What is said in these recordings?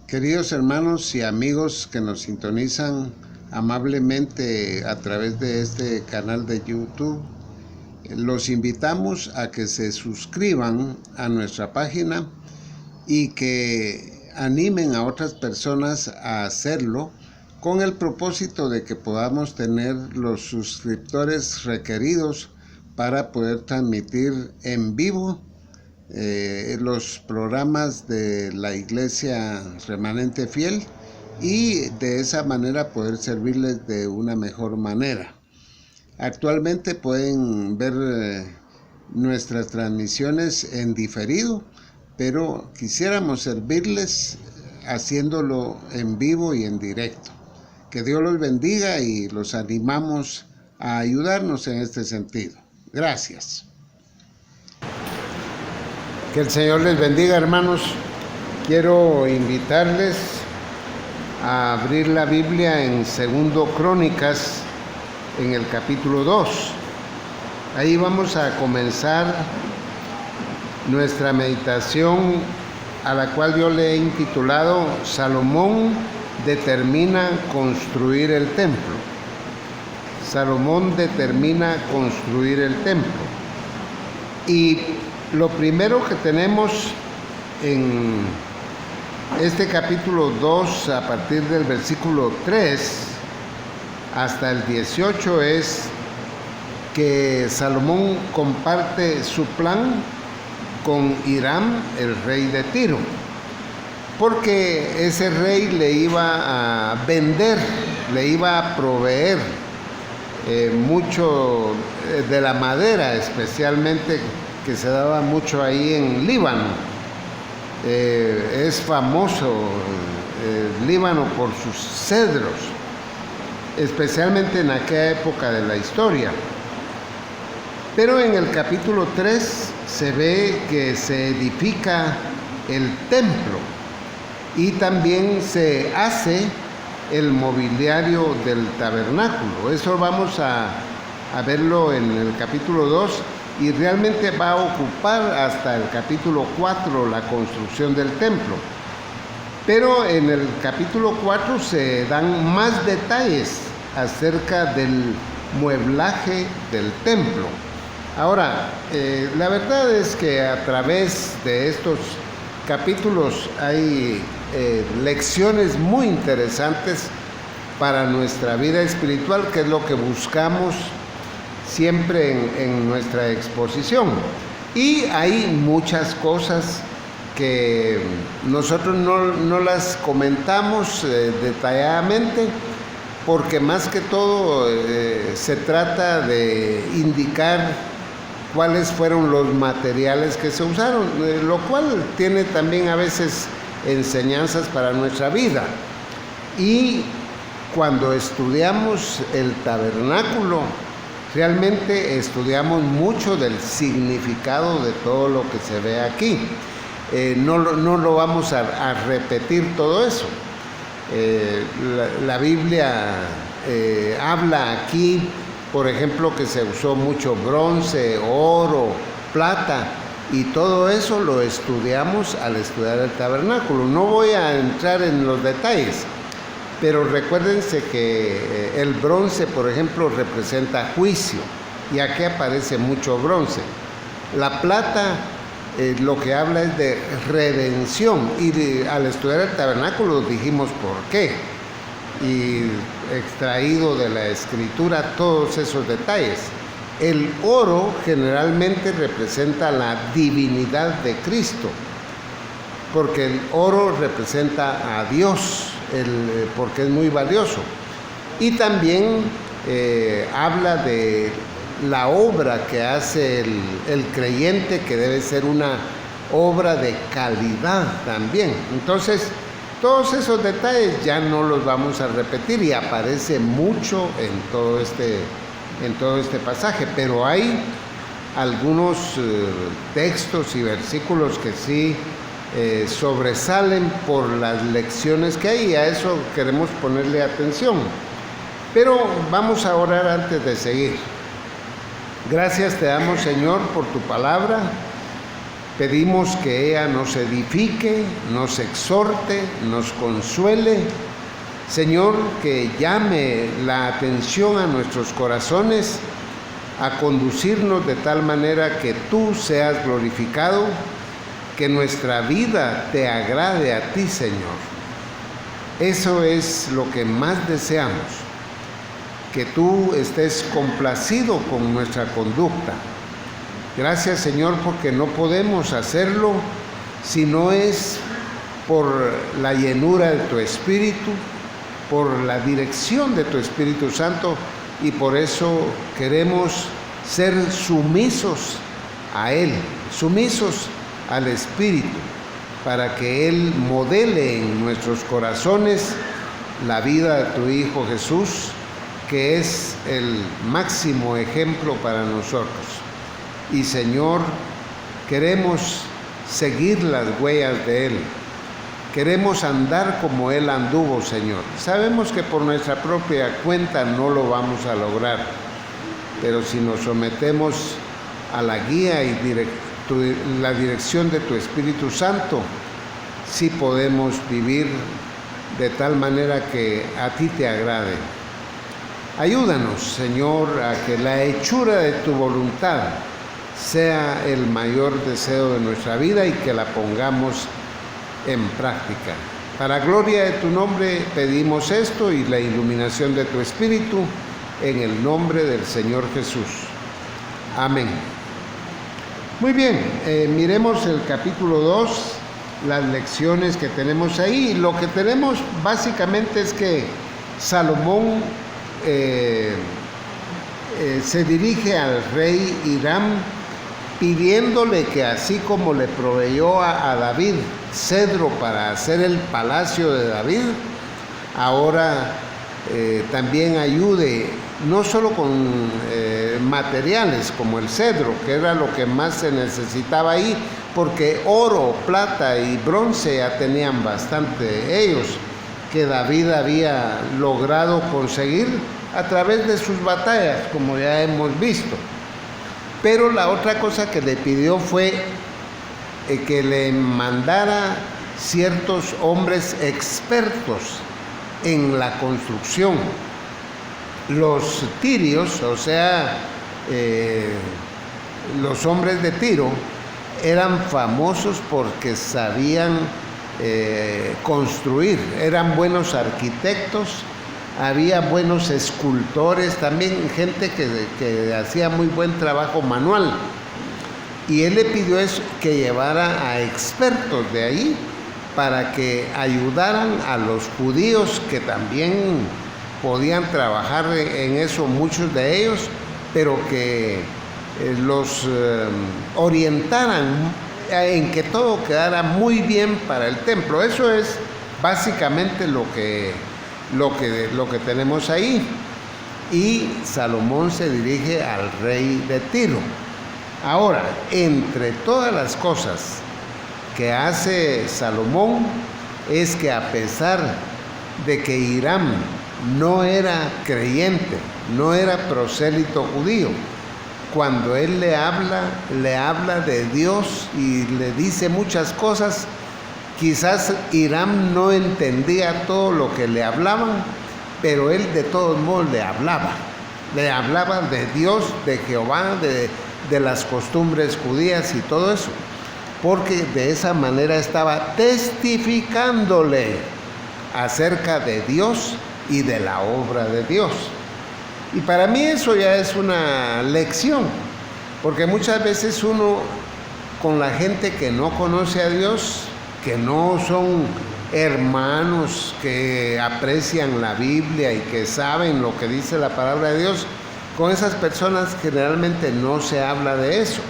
Queridos hermanos y amigos que nos sintonizan amablemente a través de este canal de YouTube, los invitamos a que se suscriban a nuestra página y que animen a otras personas a hacerlo con el propósito de que podamos tener los suscriptores requeridos para poder transmitir en vivo los programas de la Iglesia Remanente Fiel y de esa manera poder servirles de una mejor manera. Actualmente pueden ver nuestras transmisiones en diferido, pero quisiéramos servirles haciéndolo en vivo y en directo. Que Dios los bendiga y los animamos a ayudarnos en este sentido. Gracias. Que el Señor les bendiga, hermanos. Quiero invitarles a abrir la Biblia en 2 Crónicas, en el capítulo 2. Ahí vamos a comenzar nuestra meditación, a la cual yo le he intitulado Salomón determina construir el templo. Salomón determina construir el templo. Y lo primero que tenemos en este capítulo 2, a partir del versículo 3 hasta el 18, es que Salomón comparte su plan con Hiram, el rey de Tiro, porque ese rey le iba a vender, le iba a proveer mucho de la madera, especialmente que se daba mucho ahí en Líbano. Es famoso Líbano por sus cedros, especialmente en aquella época de la historia. Pero en el capítulo 3 se ve que se edifica el templo y también se hace el mobiliario del tabernáculo. Eso vamos a verlo en el capítulo 2 y realmente va a ocupar hasta el capítulo 4 la construcción del templo. Pero en el capítulo 4 se dan más detalles acerca del mueblaje del templo. Ahora, la verdad es que a través de estos capítulos hay lecciones muy interesantes para nuestra vida espiritual, que es lo que buscamos siempre en nuestra exposición. Y hay muchas cosas que nosotros no las comentamos detalladamente, porque más que todo se trata de indicar cuáles fueron los materiales que se usaron, lo cual tiene también a veces enseñanzas para nuestra vida. Y cuando estudiamos el tabernáculo, realmente estudiamos mucho del significado de todo lo que se ve aquí. No lo vamos a repetir todo eso. La Biblia habla aquí, por ejemplo, que se usó mucho bronce, oro, plata, y todo eso lo estudiamos al estudiar el tabernáculo. No voy a entrar en los detalles, pero recuérdense que el bronce, por ejemplo, representa juicio, y aquí aparece mucho bronce. La plata lo que habla es de redención, y al estudiar el tabernáculo dijimos por qué, y extraído de la escritura todos esos detalles. El oro generalmente representa la divinidad de Cristo, porque el oro representa a Dios, porque es muy valioso. Y también habla de la obra que hace el creyente, que debe ser una obra de calidad también. Entonces, todos esos detalles ya no los vamos a repetir, y aparece mucho en todo este pasaje, pero hay algunos textos y versículos que sí sobresalen por las lecciones que hay, y a eso queremos ponerle atención. Pero vamos a orar antes de seguir. Gracias te damos, Señor, por tu palabra. Pedimos que ella nos edifique, nos exhorte, nos consuele. Señor, que llame la atención a nuestros corazones a conducirnos de tal manera que tú seas glorificado, que nuestra vida te agrade a ti, Señor. Eso es lo que más deseamos, que tú estés complacido con nuestra conducta. Gracias, Señor, porque no podemos hacerlo si no es por la llenura de tu Espíritu, por la dirección de tu Espíritu Santo, y por eso queremos ser sumisos a Él, sumisos al Espíritu, para que Él modele en nuestros corazones la vida de tu Hijo Jesús, que es el máximo ejemplo para nosotros. Y Señor, queremos seguir las huellas de Él. Queremos andar como Él anduvo, Señor. Sabemos que por nuestra propia cuenta no lo vamos a lograr, pero si nos sometemos a la guía y la dirección de tu Espíritu Santo, sí podemos vivir de tal manera que a ti te agrade. Ayúdanos, Señor, a que la hechura de tu voluntad sea el mayor deseo de nuestra vida y que la pongamos en práctica. Para gloria de tu nombre pedimos esto y la iluminación de tu Espíritu, en el nombre del Señor Jesús. Amén. Muy bien, miremos el capítulo 2, las lecciones que tenemos ahí. Lo que tenemos básicamente es que Salomón se dirige al rey Hiram pidiéndole que así como le proveyó a David cedro para hacer el palacio de David, ahora también ayude no solo con materiales como el cedro, que era lo que más se necesitaba ahí, porque oro, plata y bronce ya tenían bastante ellos, que David había logrado conseguir a través de sus batallas, como ya hemos visto. Pero la otra cosa que le pidió fue que le mandara ciertos hombres expertos en la construcción. Los tirios, o sea, los hombres de Tiro, eran famosos porque sabían construir, eran buenos arquitectos, había buenos escultores, también gente que hacía muy buen trabajo manual. Y él le pidió eso, que llevara a expertos de ahí para que ayudaran a los judíos que también podían trabajar en eso, muchos de ellos, pero que los orientaran en que todo quedara muy bien para el templo. Eso es básicamente lo que tenemos ahí. Y Salomón se dirige al rey de Tiro. Ahora, entre todas las cosas que hace Salomón es que a pesar de que Hiram no era creyente, no era prosélito judío, cuando él le habla de Dios y le dice muchas cosas. Quizás Hiram no entendía todo lo que le hablaban, pero él de todos modos le hablaba de Dios, de Jehová, de las costumbres judías y todo eso, porque de esa manera estaba testificándole acerca de Dios y de la obra de Dios. Y para mí eso ya es una lección, porque muchas veces uno, con la gente que no conoce a Dios, que no son hermanos que aprecian la Biblia y que saben lo que dice la palabra de Dios, con esas personas generalmente no se habla de eso.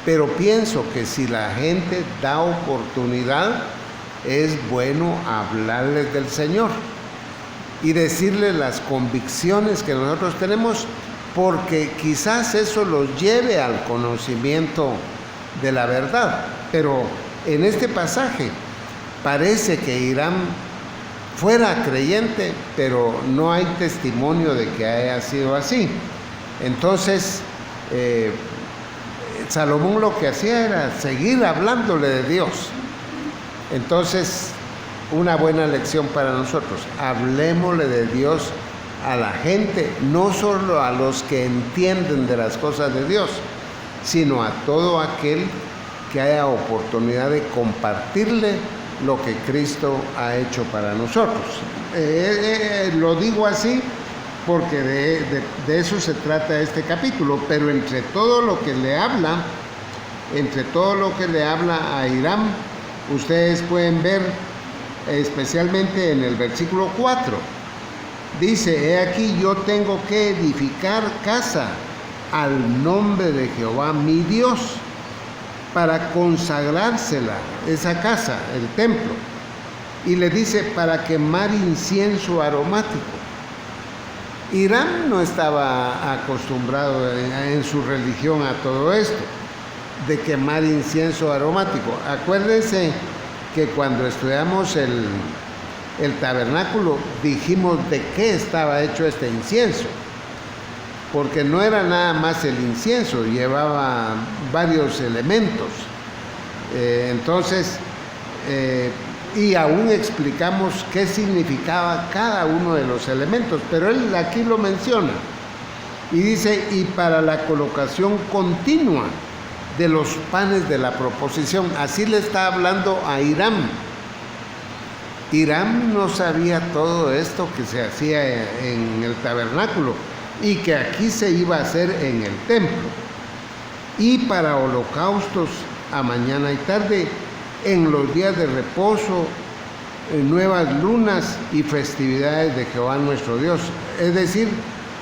Pero pienso que si la gente da oportunidad, es bueno hablarles del Señor y decirles las convicciones que nosotros tenemos, porque quizás eso los lleve al conocimiento de la verdad. Pero en este pasaje parece que Hiram fuera creyente, pero no hay testimonio de que haya sido así. Entonces, Salomón lo que hacía era seguir hablándole de Dios. Entonces, una buena lección para nosotros: hablémosle de Dios a la gente, no solo a los que entienden de las cosas de Dios, sino a todo aquel que haya oportunidad de compartirle lo que Cristo ha hecho para nosotros. Lo digo así porque de eso se trata este capítulo, pero entre todo lo que le habla a Hiram, ustedes pueden ver especialmente en el versículo 4, dice: he aquí yo tengo que edificar casa al nombre de Jehová mi Dios, para consagrársela, esa casa, el templo. Y le dice: para quemar incienso aromático. Hiram no estaba acostumbrado en su religión a todo esto, de quemar incienso aromático. Acuérdense que cuando estudiamos el tabernáculo dijimos de qué estaba hecho este incienso, porque no era nada más el incienso, llevaba varios elementos. Y aún explicamos qué significaba cada uno de los elementos, pero él aquí lo menciona y dice: y para la colocación continua de los panes de la proposición. Así le está hablando a Hiram. Hiram no sabía todo esto que se hacía en el tabernáculo y que aquí se iba a hacer en el templo, y para holocaustos a mañana y tarde, en los días de reposo, en nuevas lunas y festividades de Jehová nuestro Dios. Es decir,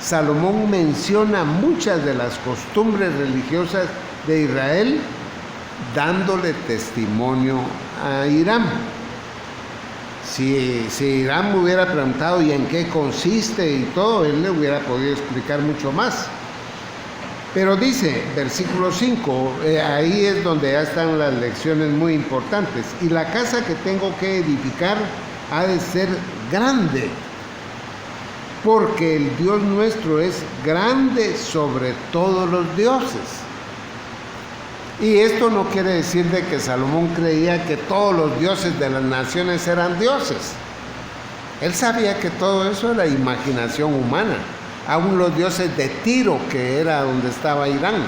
Salomón menciona muchas de las costumbres religiosas de Israel, dándole testimonio a Hiram. Si Hiram me hubiera preguntado y en qué consiste y todo, él le hubiera podido explicar mucho más. Pero dice, versículo 5, ahí es donde ya están las lecciones muy importantes: y la casa que tengo que edificar ha de ser grande, porque el Dios nuestro es grande sobre todos los dioses. Y esto no quiere decir de que Salomón creía que todos los dioses de las naciones eran dioses. Él sabía que todo eso era imaginación humana. Aún los dioses de Tiro, que era donde estaba Irán.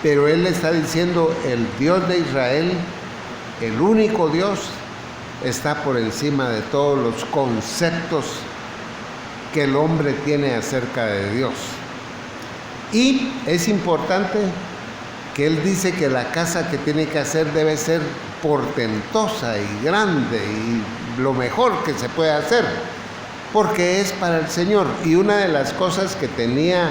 Pero él está diciendo: el Dios de Israel, el único Dios, está por encima de todos los conceptos que el hombre tiene acerca de Dios. Y es importante que él dice que la casa que tiene que hacer debe ser portentosa y grande y lo mejor que se puede hacer, porque es para el Señor. Y una de las cosas que tenía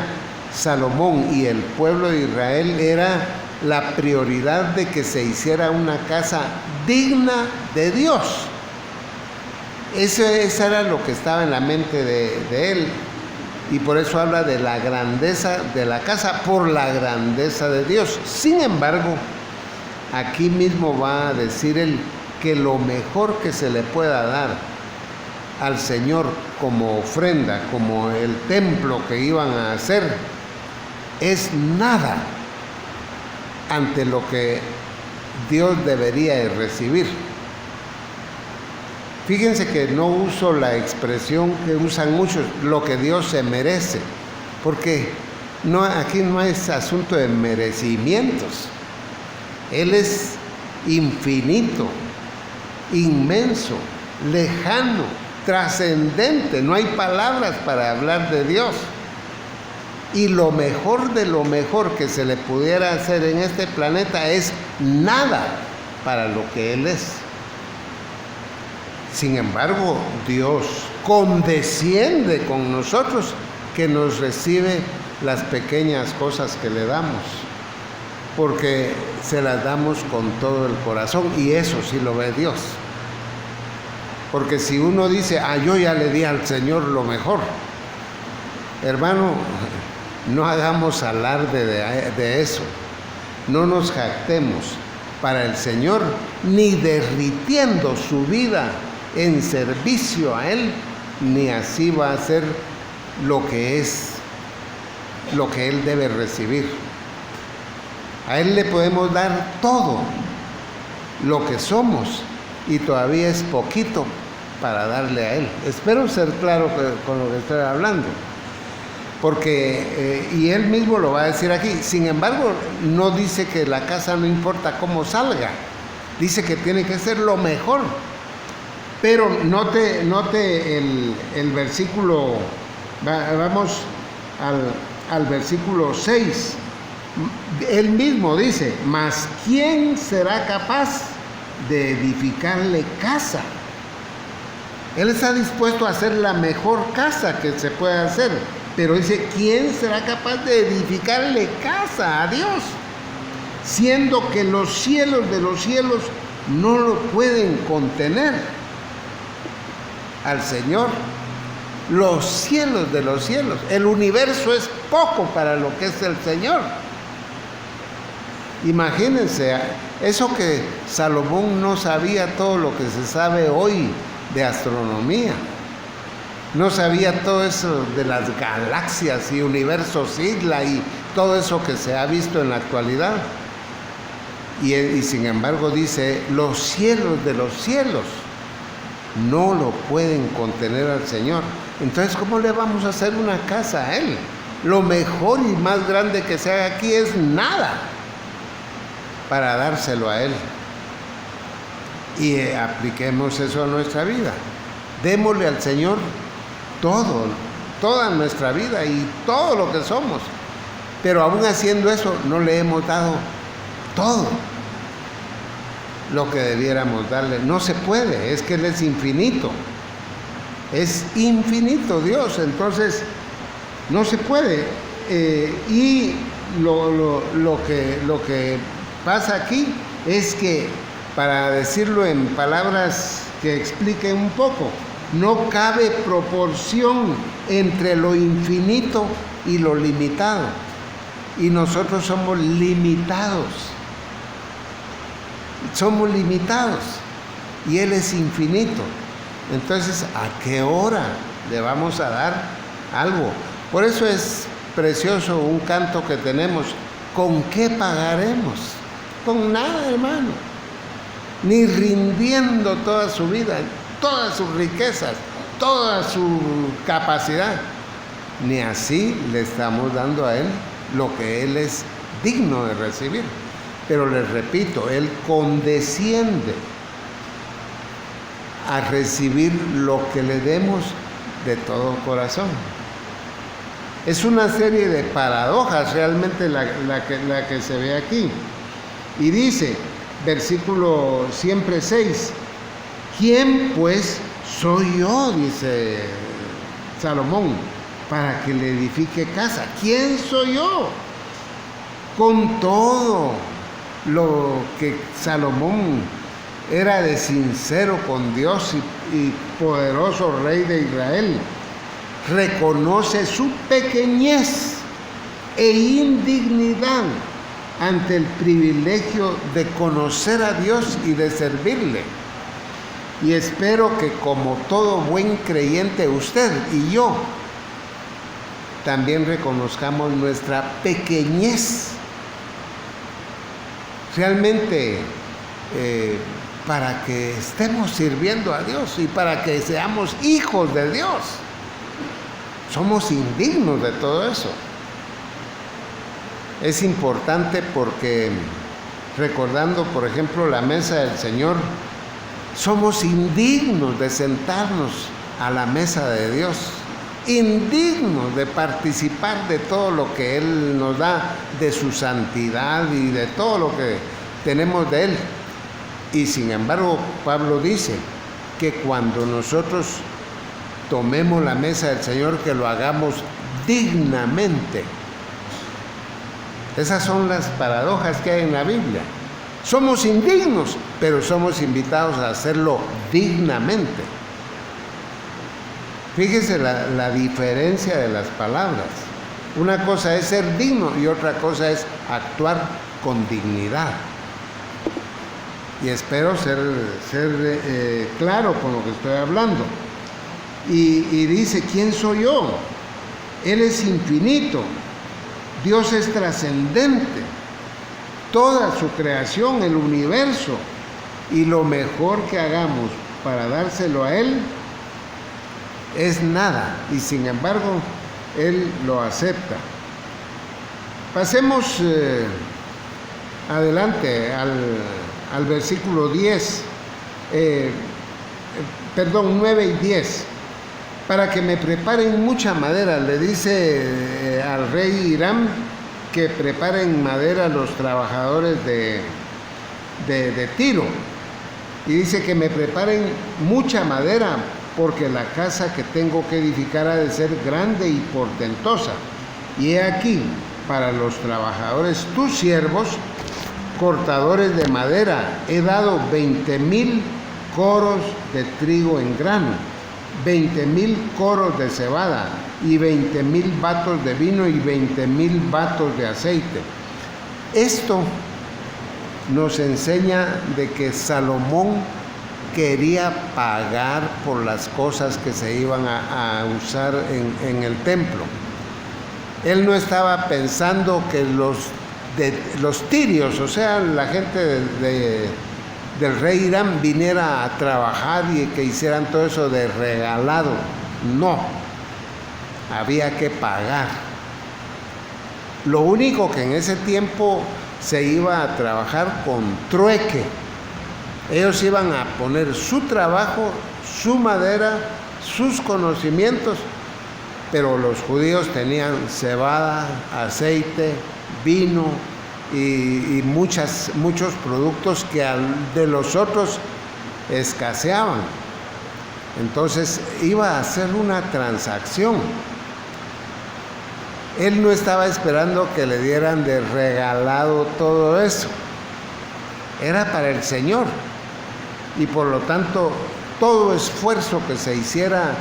Salomón y el pueblo de Israel era la prioridad de que se hiciera una casa digna de Dios. Eso era lo que estaba en la mente de él. Y por eso habla de la grandeza de la casa, por la grandeza de Dios. Sin embargo, aquí mismo va a decir él que lo mejor que se le pueda dar al Señor como ofrenda, como el templo que iban a hacer, es nada ante lo que Dios debería de recibir. Fíjense que no uso la expresión que usan muchos, lo que Dios se merece, porque aquí no es asunto de merecimientos. Él es infinito, inmenso, lejano, trascendente. No hay palabras para hablar de Dios. Y lo mejor de lo mejor que se le pudiera hacer en este planeta es nada para lo que Él es. Sin embargo, Dios condesciende con nosotros, que nos recibe las pequeñas cosas que le damos, porque se las damos con todo el corazón, y eso sí lo ve Dios. Porque si uno dice: yo ya le di al Señor lo mejor, hermano, no hagamos alarde de eso, no nos jactemos para el Señor, ni derritiendo su vida en servicio a Él, ni así va a ser lo que Él debe recibir. A Él le podemos dar todo lo que somos y todavía es poquito para darle a Él. Espero ser claro con lo que estoy hablando. Porque, y Él mismo lo va a decir aquí, sin embargo, no dice que la casa no importa cómo salga, dice que tiene que ser lo mejor. Pero note el versículo, vamos al versículo 6. Él mismo dice, mas ¿quién será capaz de edificarle casa? Él está dispuesto a hacer la mejor casa que se pueda hacer, pero dice, ¿quién será capaz de edificarle casa a Dios? Siendo que los cielos de los cielos no lo pueden contener al Señor. Los cielos de los cielos, el universo es poco para lo que es el Señor. Imagínense, eso que Salomón no sabía todo lo que se sabe hoy de astronomía. No sabía todo eso de las galaxias y universos isla y todo eso que se ha visto en la actualidad. Y sin embargo dice, los cielos de los cielos no lo pueden contener al Señor. Entonces, ¿cómo le vamos a hacer una casa a Él? Lo mejor y más grande que se haga aquí es nada para dárselo a Él. Y apliquemos eso a nuestra vida. Démosle al Señor todo, toda nuestra vida y todo lo que somos. Pero aún haciendo eso, no le hemos dado todo lo que debiéramos darle. No se puede, es que Él es infinito. Es infinito Dios, entonces no se puede. Y lo que pasa aquí es que, para decirlo en palabras que expliquen un poco, no cabe proporción entre lo infinito y lo limitado. Y nosotros somos limitados. Somos limitados. Y Él es infinito. Entonces, ¿a qué hora le vamos a dar algo? Por eso es precioso un canto que tenemos. ¿Con qué pagaremos? Con nada, hermano. Ni rindiendo toda su vida, todas sus riquezas, toda su capacidad. Ni así le estamos dando a Él lo que Él es digno de recibir. Pero les repito, Él condesciende a recibir lo que le demos de todo corazón. Es una serie de paradojas realmente la que se ve aquí. Y dice, versículo siempre 6, ¿quién pues soy yo? Dice Salomón, para que le edifique casa. ¿Quién soy yo? Con todo lo que Salomón era de sincero con Dios y poderoso Rey de Israel, reconoce su pequeñez e indignidad ante el privilegio de conocer a Dios y de servirle. Y espero que, como todo buen creyente, usted y yo también reconozcamos nuestra pequeñez. Realmente, para que estemos sirviendo a Dios y para que seamos hijos de Dios, somos indignos de todo eso. Es importante porque, recordando, por ejemplo, la mesa del Señor, somos indignos de sentarnos a la mesa de Dios, indignos de participar de todo lo que Él nos da, de su santidad y de todo lo que tenemos de Él. Y sin embargo, Pablo dice que cuando nosotros tomemos la mesa del Señor, que lo hagamos dignamente. Esas son las paradojas que hay en la Biblia. Somos indignos, pero somos invitados a hacerlo dignamente. Fíjese la diferencia de las palabras. Una cosa es ser digno y otra cosa es actuar con dignidad. Y espero ser claro con lo que estoy hablando. Y dice, ¿quién soy yo? Él es infinito. Dios es trascendente. toda su creación, el universo, y lo mejor que hagamos para dárselo a Él es nada, y sin embargo Él lo acepta. Pasemos adelante al versículo 9 y 10. Para que me preparen mucha madera, le dice al rey Hiram que preparen madera a los trabajadores de Tiro. Y dice que me preparen mucha madera, porque la casa que tengo que edificar ha de ser grande y portentosa. Y he aquí, para los trabajadores, tus siervos, cortadores de madera, he dado 20,000 coros de trigo en grano, 20,000 coros de cebada, y 20,000 batos de vino, y 20,000 batos de aceite. Esto nos enseña de que Salomón quería pagar por las cosas que se iban a usar en el templo. Él no estaba pensando que los tirios, o sea, la gente del rey Hiram, viniera a trabajar y que hicieran todo eso de regalado. No, había que pagar. Lo único que en ese tiempo se iba a trabajar con trueque. Ellos iban a poner su trabajo, su madera, sus conocimientos, pero los judíos tenían cebada, aceite, vino y muchos productos que de los otros escaseaban. Entonces iba a hacer una transacción. Él no estaba esperando que le dieran de regalado todo eso. Era para el Señor. Y por lo tanto, todo esfuerzo que se hiciera,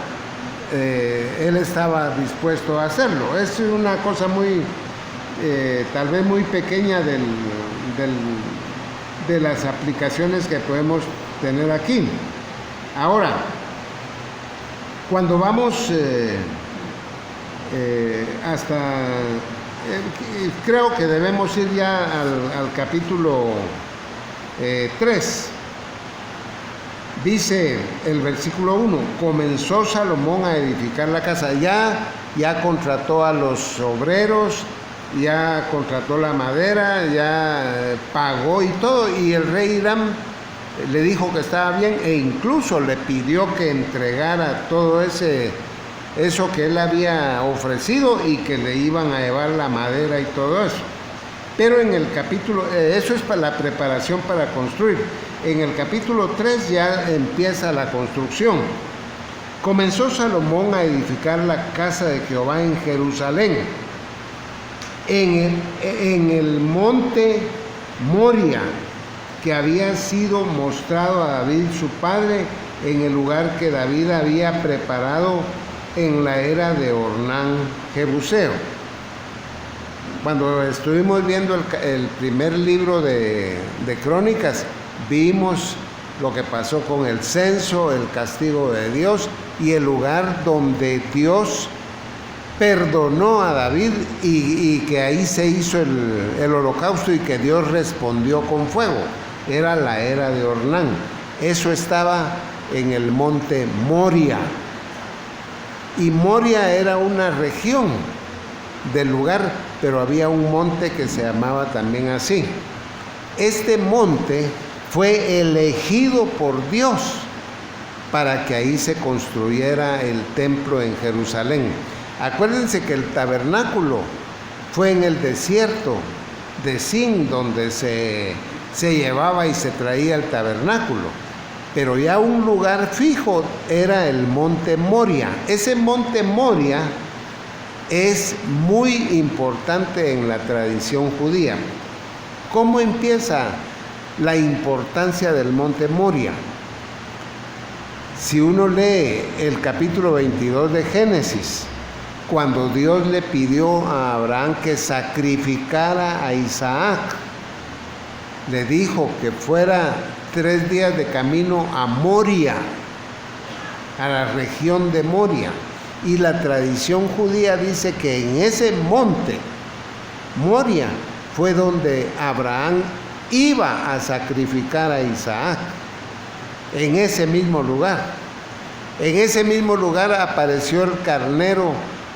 él estaba dispuesto a hacerlo. Es una cosa muy, tal vez muy pequeña de las aplicaciones que podemos tener aquí. Ahora, cuando vamos creo que debemos ir ya al capítulo 3. Dice el versículo 1, comenzó Salomón a edificar la casa. Ya contrató a los obreros, ya contrató la madera, ya pagó y todo, y el rey Hiram le dijo que estaba bien, e incluso le pidió que entregara todo eso que él había ofrecido, y que le iban a llevar la madera y todo eso. Pero en el capítulo, eso es para la preparación para construir. En el capítulo 3 ya empieza la construcción. Comenzó Salomón a edificar la casa de Jehová en Jerusalén, en el monte Moria, que había sido mostrado a David su padre, en el lugar que David había preparado en la era de Ornán Jebuseo. Cuando estuvimos viendo el primer libro de Crónicas, vimos lo que pasó con el censo, el castigo de Dios, y el lugar donde Dios perdonó a David, y que ahí se hizo el holocausto, y que Dios respondió con fuego. Era la era de Ornán. Eso estaba en el monte Moria. Y Moria era una región del lugar, pero había un monte que se llamaba también así. Este monte fue elegido por Dios para que ahí se construyera el templo en Jerusalén. Acuérdense que el tabernáculo fue en el desierto de Sin, donde se llevaba y se traía el tabernáculo. Pero ya un lugar fijo era el monte Moria. Ese monte Moria es muy importante en la tradición judía. ¿Cómo empieza la importancia del monte Moria? Si uno lee el capítulo 22 de Génesis, cuando Dios le pidió a Abraham que sacrificara a Isaac, le dijo que fuera 3 días de camino a Moria, a la región de Moria. Y la tradición judía dice que en ese monte, Moria, fue donde Abraham iba a sacrificar a Isaac, en ese mismo lugar. En ese mismo lugar apareció el carnero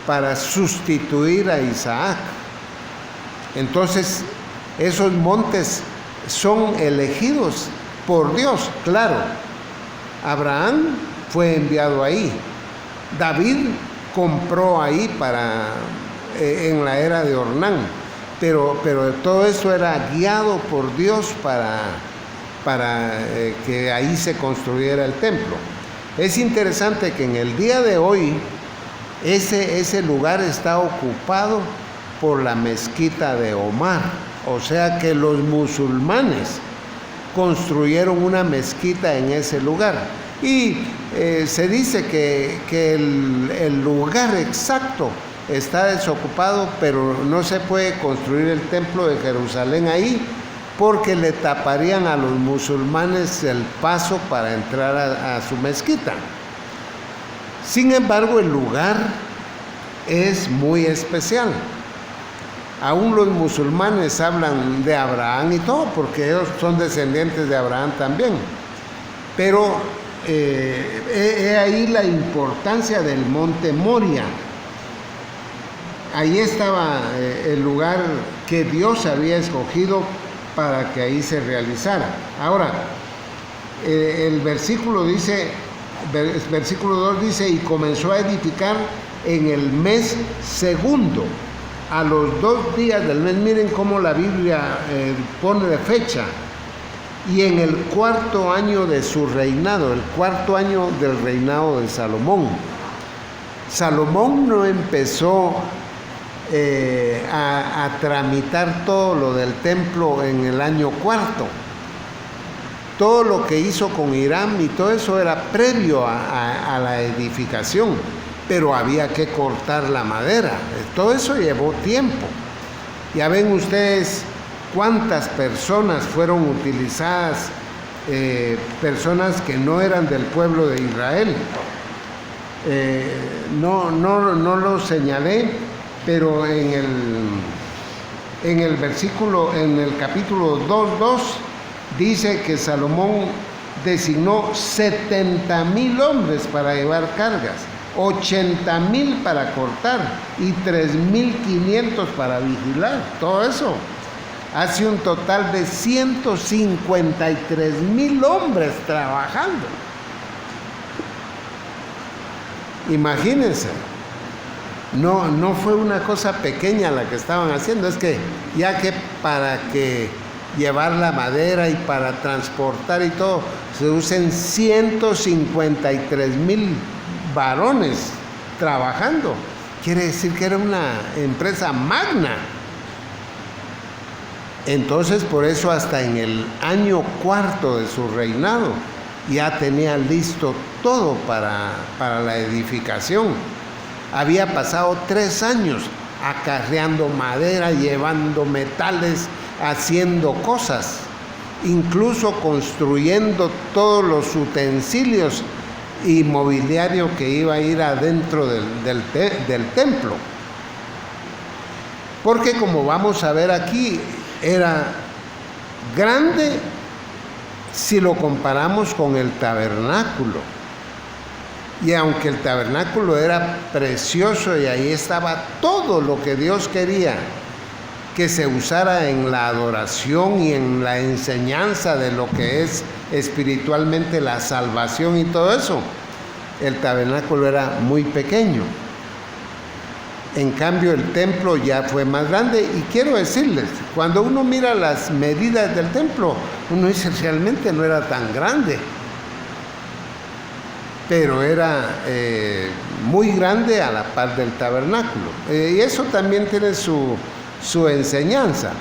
para sustituir a Isaac. Entonces, esos montes son elegidos por Dios, claro. Abraham fue enviado ahí. David compró ahí en la era de Ornán, pero todo eso era guiado por Dios para que ahí se construyera el templo. Es interesante que en el día de hoy ese lugar está ocupado por la mezquita de Omar, o sea que los musulmanes construyeron una mezquita en ese lugar. Y se dice que el lugar exacto está desocupado, pero no se puede construir el templo de Jerusalén ahí, porque le taparían a los musulmanes el paso para entrar a su mezquita. Sin embargo, el lugar es muy especial. Aún los musulmanes hablan de Abraham y todo, porque ellos son descendientes de Abraham también. Pero he ahí la importancia del monte Moria. Ahí estaba el lugar que Dios había escogido para que ahí se realizara. Ahora, el versículo 2 dice, y comenzó a edificar en el mes segundo, a los 2 días del mes. Miren cómo la Biblia pone de fecha. Y en el 4º año de su reinado, el 4º año del reinado de Salomón. Salomón no empezó a tramitar todo lo del templo en el año 4º. Todo lo que hizo con Hiram y todo eso era previo a la edificación, pero había que cortar la madera. Todo eso llevó tiempo. Ya ven ustedes cuántas personas fueron utilizadas, personas que no eran del pueblo de Israel. No lo señalé, pero en el capítulo 2:2 dice que Salomón designó 70,000 hombres para llevar cargas, 80,000 para cortar y 3,500 para vigilar. Todo eso hace un total de 153,000 hombres trabajando. Imagínense, no fue una cosa pequeña la que estaban haciendo. Es que ya que para que llevar la madera y para transportar y todo, se usen 153,000 varones trabajando. Quiere decir que era una empresa magna. Entonces, por eso hasta en el año 4º de su reinado ya tenía listo todo para la edificación. Había pasado 3 años acarreando madera, llevando metales, haciendo cosas, incluso construyendo todos los utensilios y mobiliario que iba a ir adentro del templo. Porque como vamos a ver aquí, era grande si lo comparamos con el tabernáculo. Y aunque el tabernáculo era precioso y ahí estaba todo lo que Dios quería que se usara en la adoración y en la enseñanza de lo que es espiritualmente la salvación y todo eso, el tabernáculo era muy pequeño. En cambio, el templo ya fue más grande. Y quiero decirles, cuando uno mira las medidas del templo, uno dice, realmente no era tan grande. Pero era muy grande a la par del tabernáculo. Y eso también tiene su enseñanza.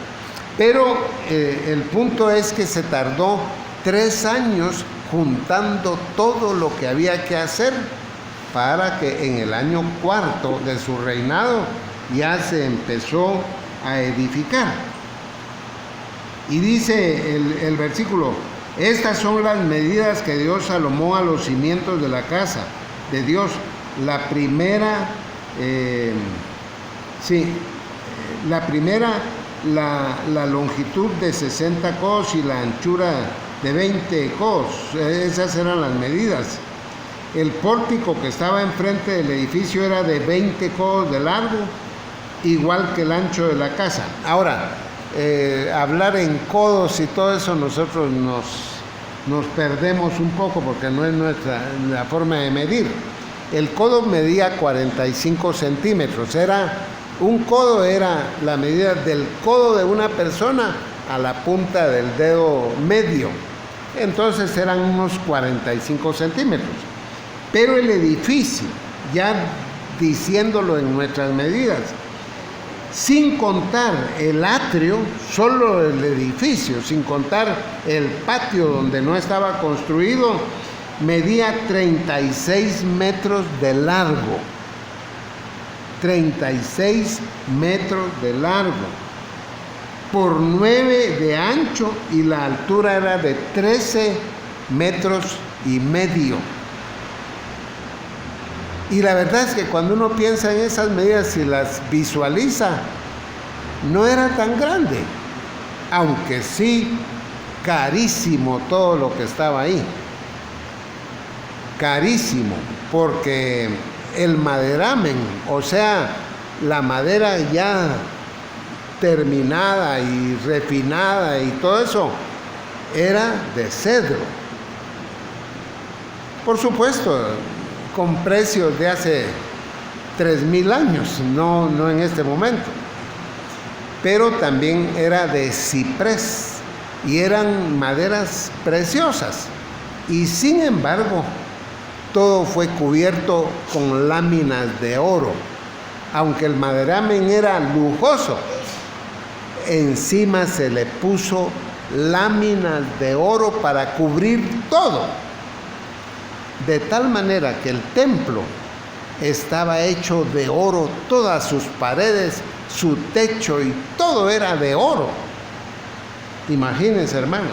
Pero el punto es que se tardó 3 años juntando todo lo que había que hacer para que en el año 4º de su reinado ya se empezó a edificar. Y dice el versículo, estas son las medidas que dio Salomón a los cimientos de la casa de Dios. La primera la longitud de 60 codos y la anchura de 20 codos. Esas eran las medidas. El pórtico que estaba enfrente del edificio era de 20 codos de largo, igual que el ancho de la casa. Ahora, hablar en codos y todo eso, nosotros nos perdemos un poco porque no es la forma de medir. El codo medía 45 centímetros. Un codo era la medida del codo de una persona a la punta del dedo medio. Entonces eran unos 45 centímetros. Pero el edificio, ya diciéndolo en nuestras medidas, sin contar el atrio, solo el edificio, sin contar el patio donde no estaba construido, medía 36 metros de largo. 36 metros de largo por 9 de ancho, y la altura era de 13 metros y medio. Y la verdad es que cuando uno piensa en esas medidas y las visualiza, no era tan grande, aunque sí carísimo todo lo que estaba ahí. Carísimo, porque el maderamen, o sea, la madera ya terminada y refinada y todo eso, era de cedro. Por supuesto, con precios de hace 3,000 años, no en este momento. Pero también era de ciprés y eran maderas preciosas. Y sin embargo, todo fue cubierto con láminas de oro. Aunque el maderamen era lujoso, encima se le puso láminas de oro para cubrir todo. De tal manera que el templo estaba hecho de oro, todas sus paredes, su techo y todo era de oro. Imagínense, hermano.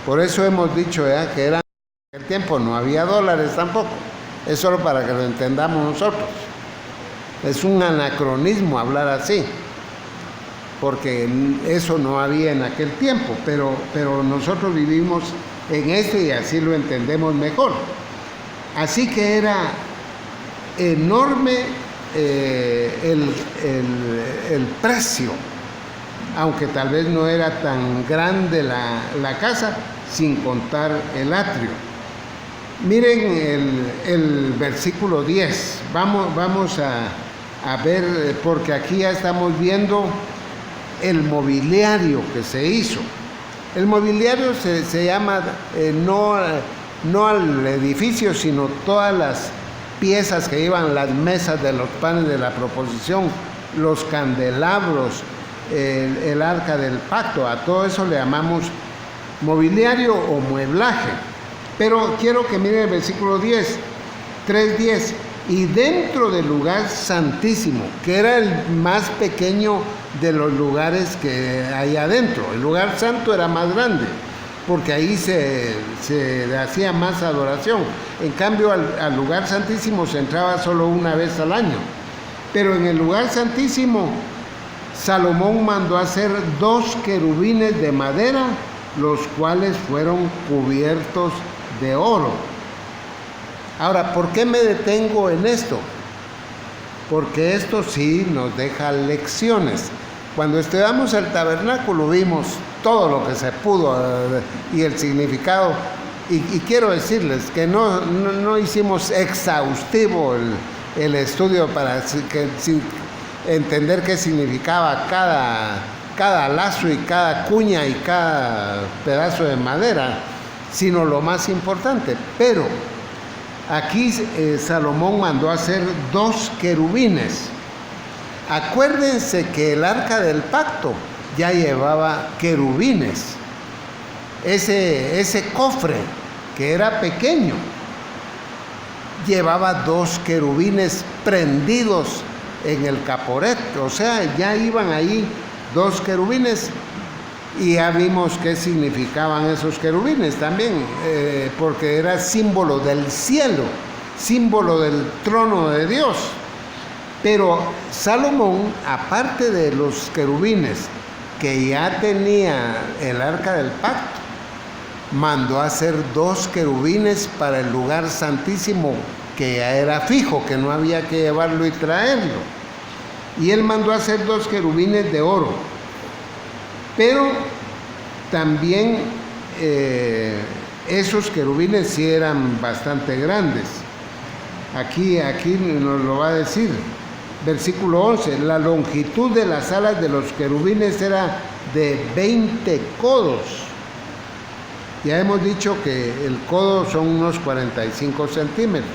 Por eso hemos dicho que en aquel tiempo no había dólares tampoco. Es solo para que lo entendamos nosotros. Es un anacronismo hablar así, porque eso no había en aquel tiempo, pero nosotros vivimos en esto y así lo entendemos mejor. Así que era enorme el precio, aunque tal vez no era tan grande la casa, sin contar el atrio. Miren el versículo 10. Vamos a ver, porque aquí ya estamos viendo el mobiliario que se hizo. El mobiliario se llama no al edificio, sino todas las piezas que iban, las mesas de los panes de la proposición, los candelabros, el arca del pacto. A todo eso le llamamos mobiliario o mueblaje. Pero quiero que miren el versículo 10, 3:10. Y dentro del lugar santísimo, que era el más pequeño de los lugares que hay adentro. El lugar santo era más grande, porque ahí se hacía más adoración. En cambio, al lugar santísimo se entraba solo una vez al año. Pero en el lugar santísimo, Salomón mandó hacer 2 querubines de madera, los cuales fueron cubiertos de oro. Ahora, ¿por qué me detengo en esto? Porque esto sí nos deja lecciones. Cuando estudiamos el tabernáculo vimos todo lo que se pudo y el significado. Y quiero decirles que no hicimos exhaustivo el estudio para entender qué significaba cada lazo y cada cuña y cada pedazo de madera, sino lo más importante. Pero aquí Salomón mandó hacer 2 querubines. Acuérdense que el arca del pacto ya llevaba querubines. Ese cofre, que era pequeño, llevaba 2 querubines prendidos en el caporet. O sea, ya iban ahí 2 querubines. Y ya vimos qué significaban esos querubines también, porque era símbolo del cielo, símbolo del trono de Dios. Pero Salomón, aparte de los querubines que ya tenía el arca del pacto, mandó a hacer 2 querubines para el lugar santísimo, que ya era fijo, que no había que llevarlo y traerlo. Y él mandó a hacer 2 querubines de oro. Pero también esos querubines sí eran bastante grandes. Aquí nos lo va a decir. Versículo 11, la longitud de las alas de los querubines era de 20 codos. Ya hemos dicho que el codo son unos 45 centímetros.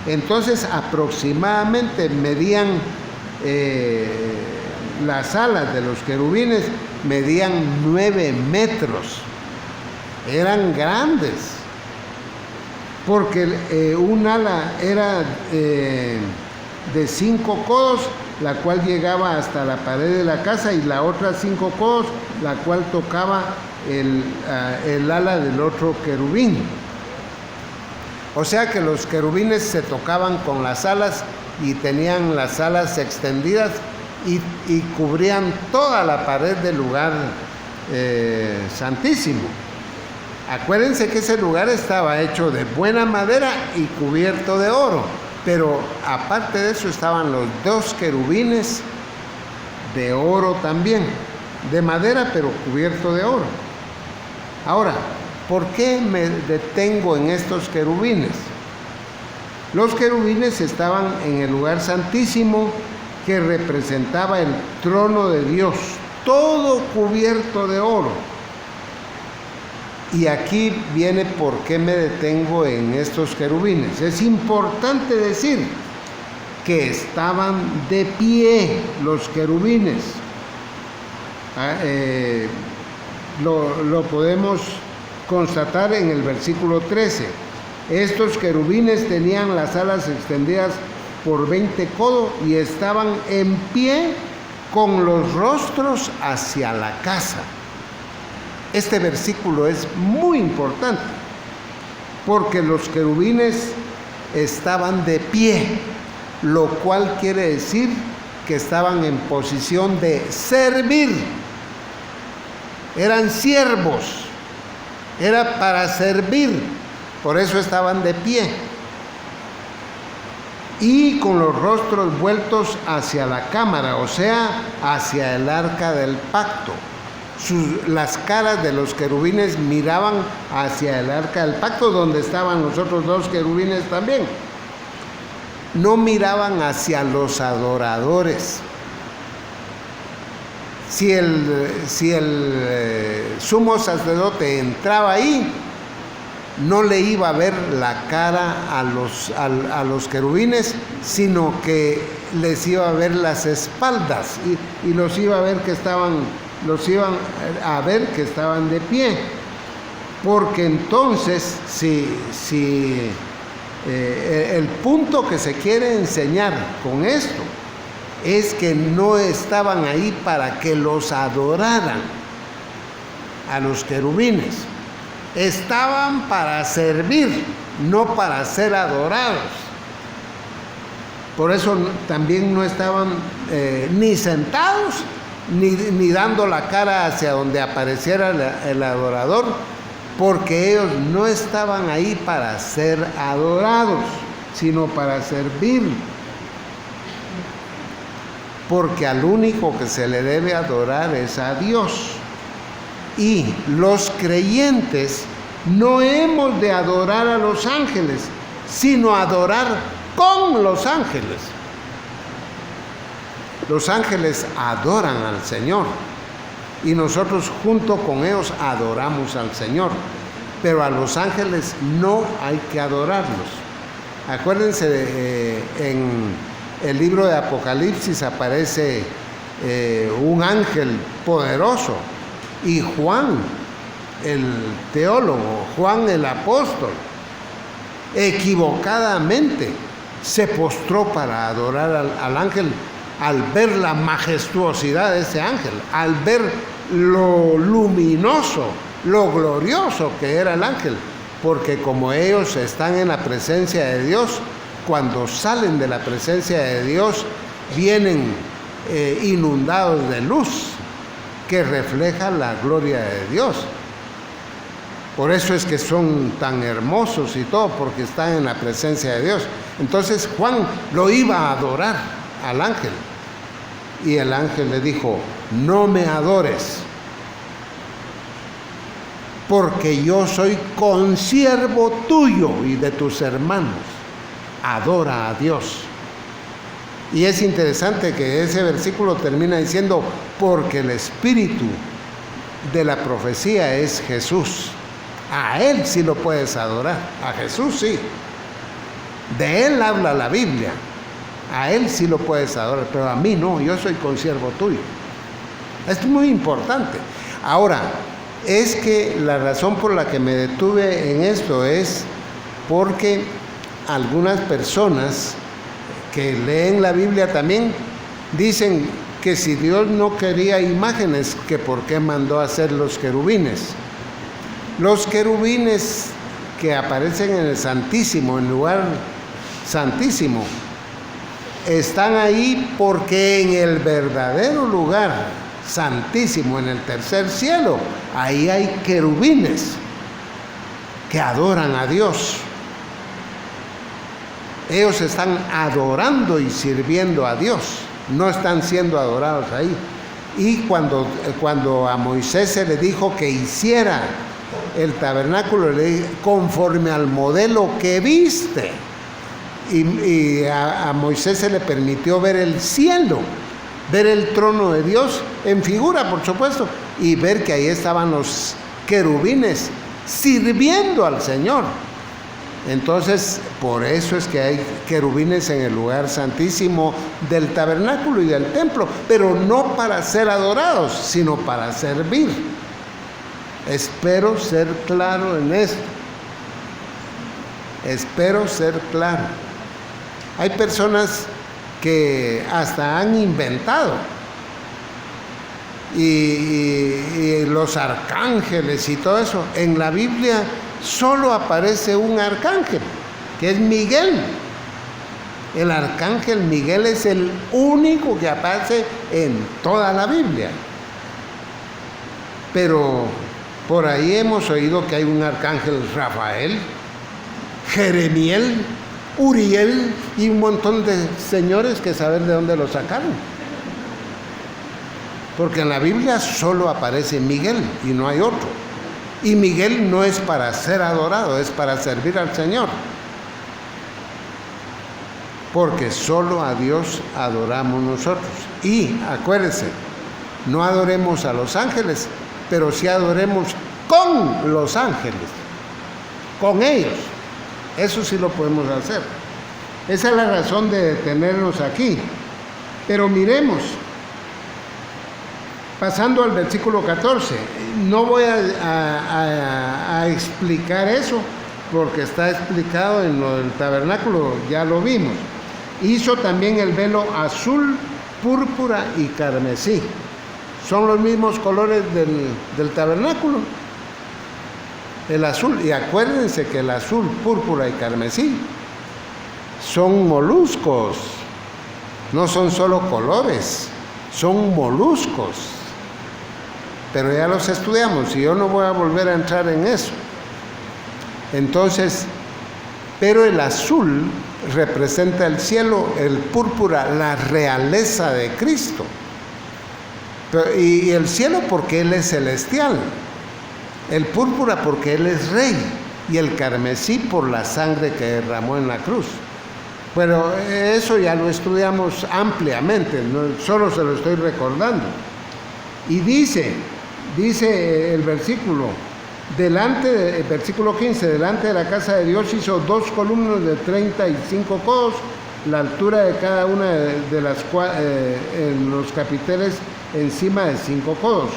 Entonces aproximadamente medían, las alas de los querubines medían 9 metros. Eran grandes. Porque un ala era de 5 codos, la cual llegaba hasta la pared de la casa, y la otra 5 codos, la cual tocaba el ala del otro querubín. O sea que los querubines se tocaban con las alas y tenían las alas extendidas y cubrían toda la pared del lugar santísimo. Acuérdense que ese lugar estaba hecho de buena madera y cubierto de oro, pero aparte de eso estaban los 2 querubines de oro también, de madera pero cubierto de oro. Ahora, ¿por qué me detengo en estos querubines? Los querubines estaban en el lugar santísimo, que representaba el trono de Dios, todo cubierto de oro. Y aquí viene por qué me detengo en estos querubines. Es importante decir que estaban de pie los querubines. Lo podemos constatar en el versículo 13. Estos querubines tenían las alas extendidas por 20 codos y estaban en pie con los rostros hacia la casa. Este versículo es muy importante porque los querubines estaban de pie, lo cual quiere decir que estaban en posición de servir. Eran siervos, era para servir, por eso estaban de pie. Y con los rostros vueltos hacia la cámara, o sea, hacia el arca del pacto. Las caras de los querubines miraban hacia el arca del pacto, donde estaban los otros 2 querubines también. No miraban hacia los adoradores. Si el sumo sacerdote entraba ahí, no le iba a ver la cara a los querubines, sino que les iba a ver las espaldas y los iban a ver que estaban de pie. Porque entonces, el punto que se quiere enseñar con esto es que no estaban ahí para que los adoraran a los querubines. Estaban para servir, no para ser adorados. Por eso también no estaban ni sentados, ni dando la cara hacia donde apareciera el adorador, porque ellos no estaban ahí para ser adorados, sino para servir. Porque al único que se le debe adorar es a Dios. Y los creyentes no hemos de adorar a los ángeles, sino adorar con los ángeles. Los ángeles adoran al Señor y nosotros junto con ellos adoramos al Señor, pero a los ángeles no hay que adorarlos. Acuérdense, en el libro de Apocalipsis aparece un ángel poderoso, y Juan, el teólogo, Juan el apóstol, equivocadamente se postró para adorar al ángel al ver la majestuosidad de ese ángel, al ver lo luminoso, lo glorioso que era el ángel, porque como ellos están en la presencia de Dios, cuando salen de la presencia de Dios, vienen inundados de luz que refleja la gloria de Dios. Por eso es que son tan hermosos y todo, porque están en la presencia de Dios. Entonces Juan lo iba a adorar al ángel. Y el ángel le dijo: no me adores, porque yo soy consiervo tuyo y de tus hermanos. Adora a Dios. Y es interesante que ese versículo termina diciendo: porque el espíritu de la profecía es Jesús. A Él sí lo puedes adorar, a Jesús sí. De Él habla la Biblia, a Él sí lo puedes adorar, pero a mí no, yo soy consiervo tuyo. Es muy importante. Ahora, es que la razón por la que me detuve en esto es porque algunas personas que leen la Biblia también dicen que si Dios no quería imágenes, que por qué mandó a hacer los querubines. Los querubines que aparecen en el Santísimo, en el lugar santísimo, están ahí porque en el verdadero lugar santísimo, en el tercer cielo, ahí hay querubines que adoran a Dios. Ellos están adorando y sirviendo a Dios, no están siendo adorados ahí. Y cuando a Moisés se le dijo que hiciera el tabernáculo, le dijo: conforme al modelo que viste. Y a Moisés se le permitió ver el cielo, ver el trono de Dios en figura, por supuesto, y ver que ahí estaban los querubines sirviendo al Señor. Entonces, por eso es que hay querubines en el lugar santísimo del tabernáculo y del templo, pero no para ser adorados, sino para servir. Espero ser claro en esto. Espero ser claro. Hay personas que hasta han inventado y los arcángeles y todo eso. En la Biblia solo aparece un arcángel, que es Miguel. El arcángel Miguel es el único que aparece en toda la Biblia. Pero por ahí hemos oído que hay un arcángel Rafael, Jeremiel, Uriel y un montón de señores que saber de dónde lo sacaron. Porque en la Biblia solo aparece Miguel y no hay otro. Y Miguel no es para ser adorado, es para servir al Señor. Porque solo a Dios adoramos nosotros. Y acuérdense, no adoremos a los ángeles, pero sí adoremos con los ángeles, con ellos. Eso sí lo podemos hacer. Esa es la razón de detenernos aquí. Pero miremos, pasando al versículo 14, no voy a explicar eso, porque está explicado en lo del tabernáculo, ya lo vimos. Hizo también el velo azul, púrpura y carmesí. Son los mismos colores del tabernáculo. El azul, y acuérdense que el azul, púrpura y carmesí son moluscos, no son solo colores, son moluscos. Pero ya los estudiamos y yo no voy a volver a entrar en eso. Entonces, pero el azul representa el cielo, el púrpura la realeza de Cristo. Y el cielo porque Él es celestial, el púrpura porque Él es rey, y el carmesí por la sangre que derramó en la cruz. Pero eso ya lo estudiamos ampliamente, no, solo se lo estoy recordando. Y dice el versículo, versículo 15, delante de la casa de Dios hizo 2 columnas de 35 codos, la altura de cada una de las en los capiteles encima de 5 codos.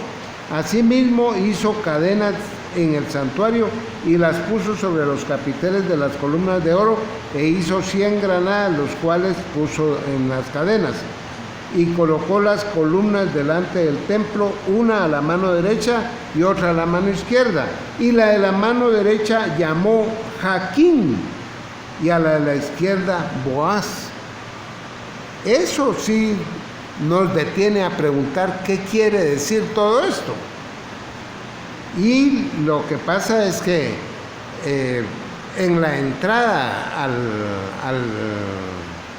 Asimismo hizo cadenas en el santuario y las puso sobre los capiteles de las columnas de oro, e hizo 100 granadas, los cuales puso en las cadenas. Y colocó las columnas delante del templo, una a la mano derecha y otra a la mano izquierda. Y la de la mano derecha llamó Jaquín, y a la de la izquierda Boaz. Eso sí nos detiene a preguntar qué quiere decir todo esto. Y lo que pasa es que en la entrada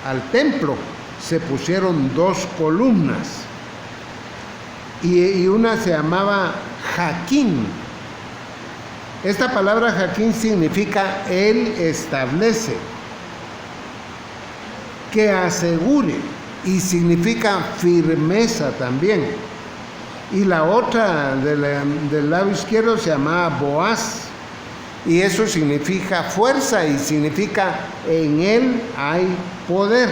al templo se pusieron 2 columnas y una se llamaba Jaquín. Esta palabra Jaquín significa Él establece, que asegure, y significa firmeza también. Y la otra del lado izquierdo se llamaba Boaz, y eso significa fuerza y significa en Él hay poder.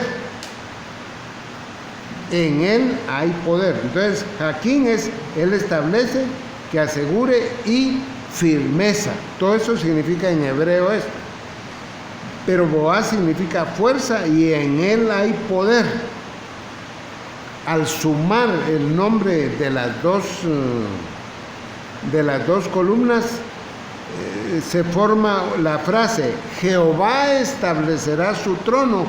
En Él hay poder. Entonces, Jaquín es Él establece, que asegure y firmeza. Todo eso significa en hebreo esto. Pero Boaz significa fuerza y en Él hay poder. Al sumar el nombre de las dos columnas, se forma la frase: Jehová establecerá su trono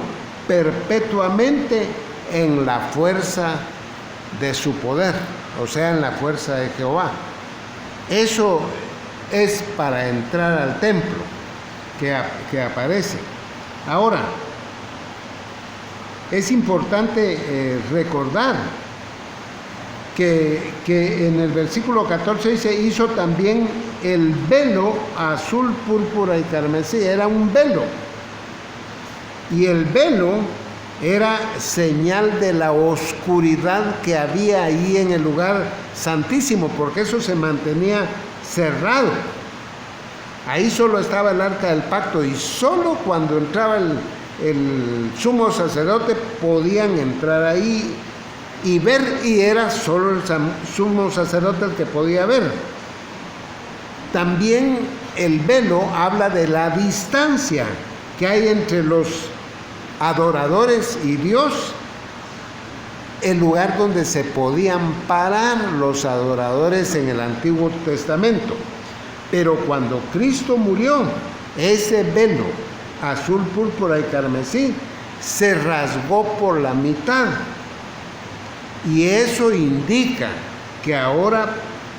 perpetuamente en la fuerza de su poder, o sea, en la fuerza de Jehová. Eso es para entrar al templo que aparece. Ahora, es importante recordar que en el versículo 14 dice: hizo también el velo azul, púrpura y carmesí. Era un velo. Y el velo era señal de la oscuridad que había ahí en el lugar santísimo, porque eso se mantenía cerrado. Ahí solo estaba el arca del pacto, y solo cuando entraba el sumo sacerdote podían entrar ahí y ver, y era solo el sumo sacerdote el que podía ver. También el velo habla de la distancia que hay entre los adoradores y Dios, el lugar donde se podían parar los adoradores en el Antiguo Testamento. Pero cuando Cristo murió, ese velo azul, púrpura y carmesí se rasgó por la mitad, y eso indica que ahora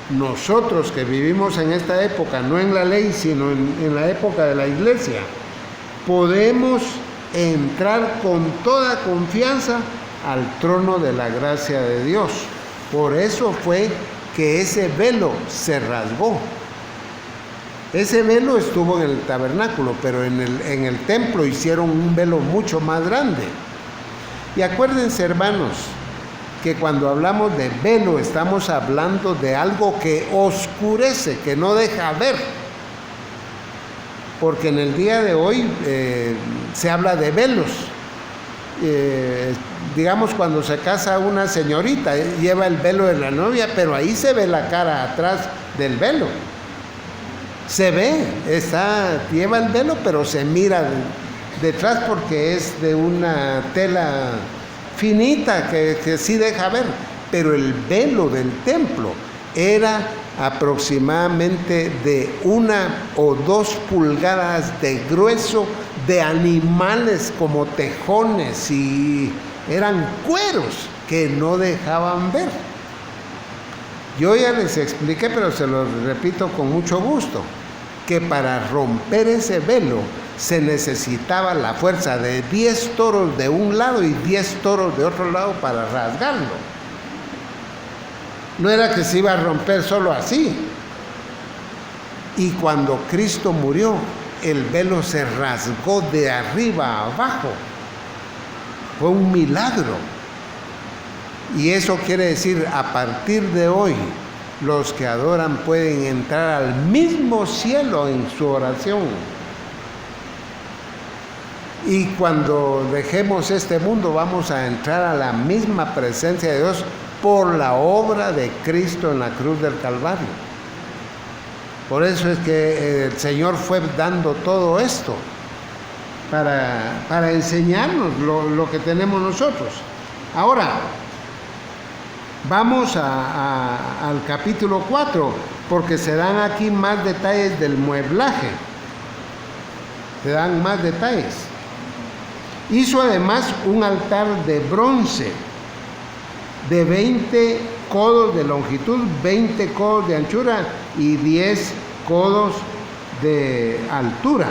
nosotros que vivimos en esta época, no en la ley, sino en la época de la iglesia, podemos entrar con toda confianza al trono de la gracia de Dios. Por eso fue que ese velo se rasgó. Ese velo estuvo en el tabernáculo, pero en el templo hicieron un velo mucho más grande. Y acuérdense, hermanos, que cuando hablamos de velo estamos hablando de algo que oscurece, que no deja ver. Porque en el día de hoy se habla de velos. Digamos, cuando se casa una señorita, lleva el velo de la novia, pero ahí se ve la cara atrás del velo. Se ve, lleva el velo, pero se mira detrás porque es de una tela finita que sí deja ver. Pero el velo del templo era aproximadamente de 1 o 2 pulgadas de grueso, de animales como tejones, y eran cueros que no dejaban ver. Yo ya les expliqué, pero se los repito con mucho gusto, que para romper ese velo se necesitaba la fuerza de 10 toros de un lado y 10 toros de otro lado para rasgarlo. No era que se iba a romper solo así. Y cuando Cristo murió, el velo se rasgó de arriba a abajo. Fue un milagro. Y eso quiere decir, a partir de hoy, los que adoran pueden entrar al mismo cielo en su oración. Y cuando dejemos este mundo, vamos a entrar a la misma presencia de Dios por la obra de Cristo en la cruz del Calvario. Por eso es que el Señor fue dando todo esto para enseñarnos lo que tenemos nosotros. Ahora, vamos al capítulo 4, porque se dan aquí más detalles del mueblaje. Se dan más detalles. Hizo además un altar de bronce de 20 codos de longitud, 20 codos de anchura y 10 codos de altura.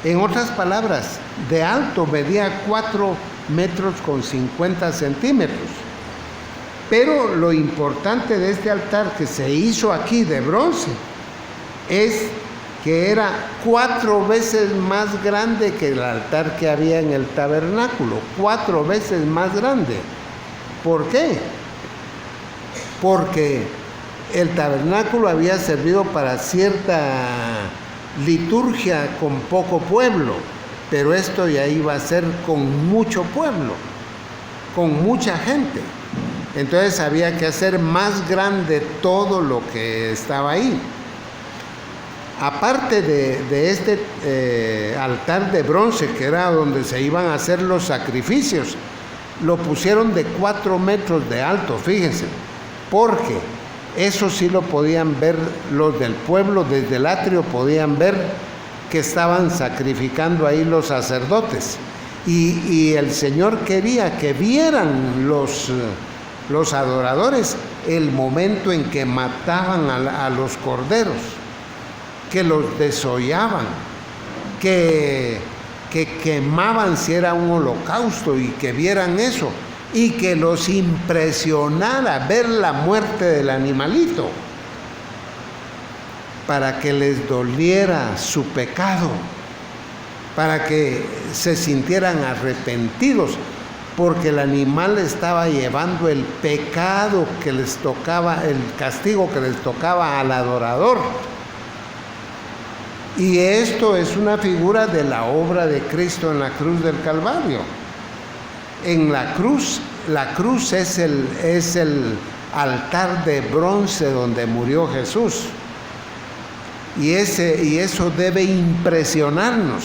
En otras palabras, de alto medía 4 metros con 50 centímetros. Pero lo importante de este altar que se hizo aquí de bronce es que era 4 veces más grande que el altar que había en el tabernáculo, 4 veces más grande. ¿Por qué? Porque el tabernáculo había servido para cierta liturgia con poco pueblo, pero esto ya iba a ser con mucho pueblo, con mucha gente. Entonces había que hacer más grande todo lo que estaba ahí. Aparte de este altar de bronce, que era donde se iban a hacer los sacrificios, lo pusieron de 4 metros de alto, fíjense, porque eso sí lo podían ver los del pueblo, desde el atrio podían ver que estaban sacrificando ahí los sacerdotes. Y el Señor quería que vieran los adoradores el momento en que mataban a los corderos, que los desollaban, que quemaban si era un holocausto, y que vieran eso, y que los impresionara ver la muerte del animalito, para que les doliera su pecado, para que se sintieran arrepentidos, porque el animal estaba llevando el pecado que les tocaba, el castigo que les tocaba al adorador. Y esto es una figura de la obra de Cristo en la cruz del Calvario. En la cruz es el altar de bronce donde murió Jesús. Y eso debe impresionarnos.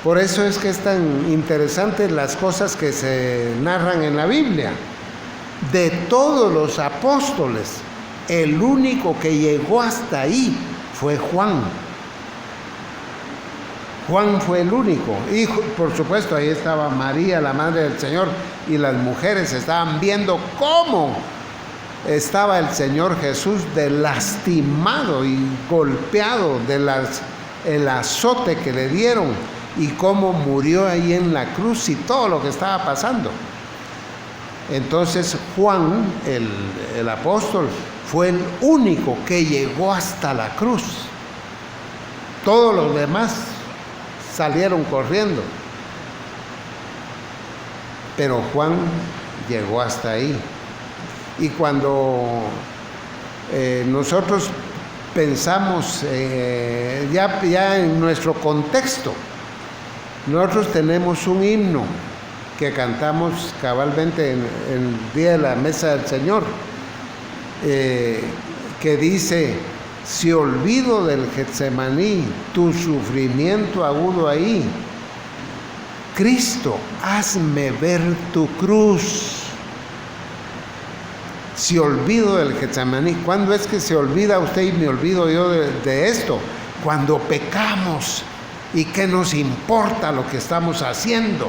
Por eso es que es tan interesante las cosas que se narran en la Biblia. De todos los apóstoles, el único que llegó hasta ahí fue Juan. Juan fue el único. Y por supuesto ahí estaba María, la madre del Señor, y las mujeres estaban viendo cómo estaba el Señor Jesús de lastimado y golpeado el azote que le dieron, y cómo murió ahí en la cruz y todo lo que estaba pasando. Entonces Juan, el apóstol, fue el único que llegó hasta la cruz. Todos los demás salieron corriendo, pero Juan llegó hasta ahí. Y cuando nosotros pensamos ya en nuestro contexto, nosotros tenemos un himno que cantamos cabalmente en el día de la mesa del Señor, que dice: si olvido del Getsemaní tu sufrimiento agudo ahí, Cristo, hazme ver tu cruz. Si olvido del Getsemaní, ¿cuándo es que se olvida usted y me olvido yo de esto? Cuando pecamos. ¿Y qué nos importa lo que estamos haciendo?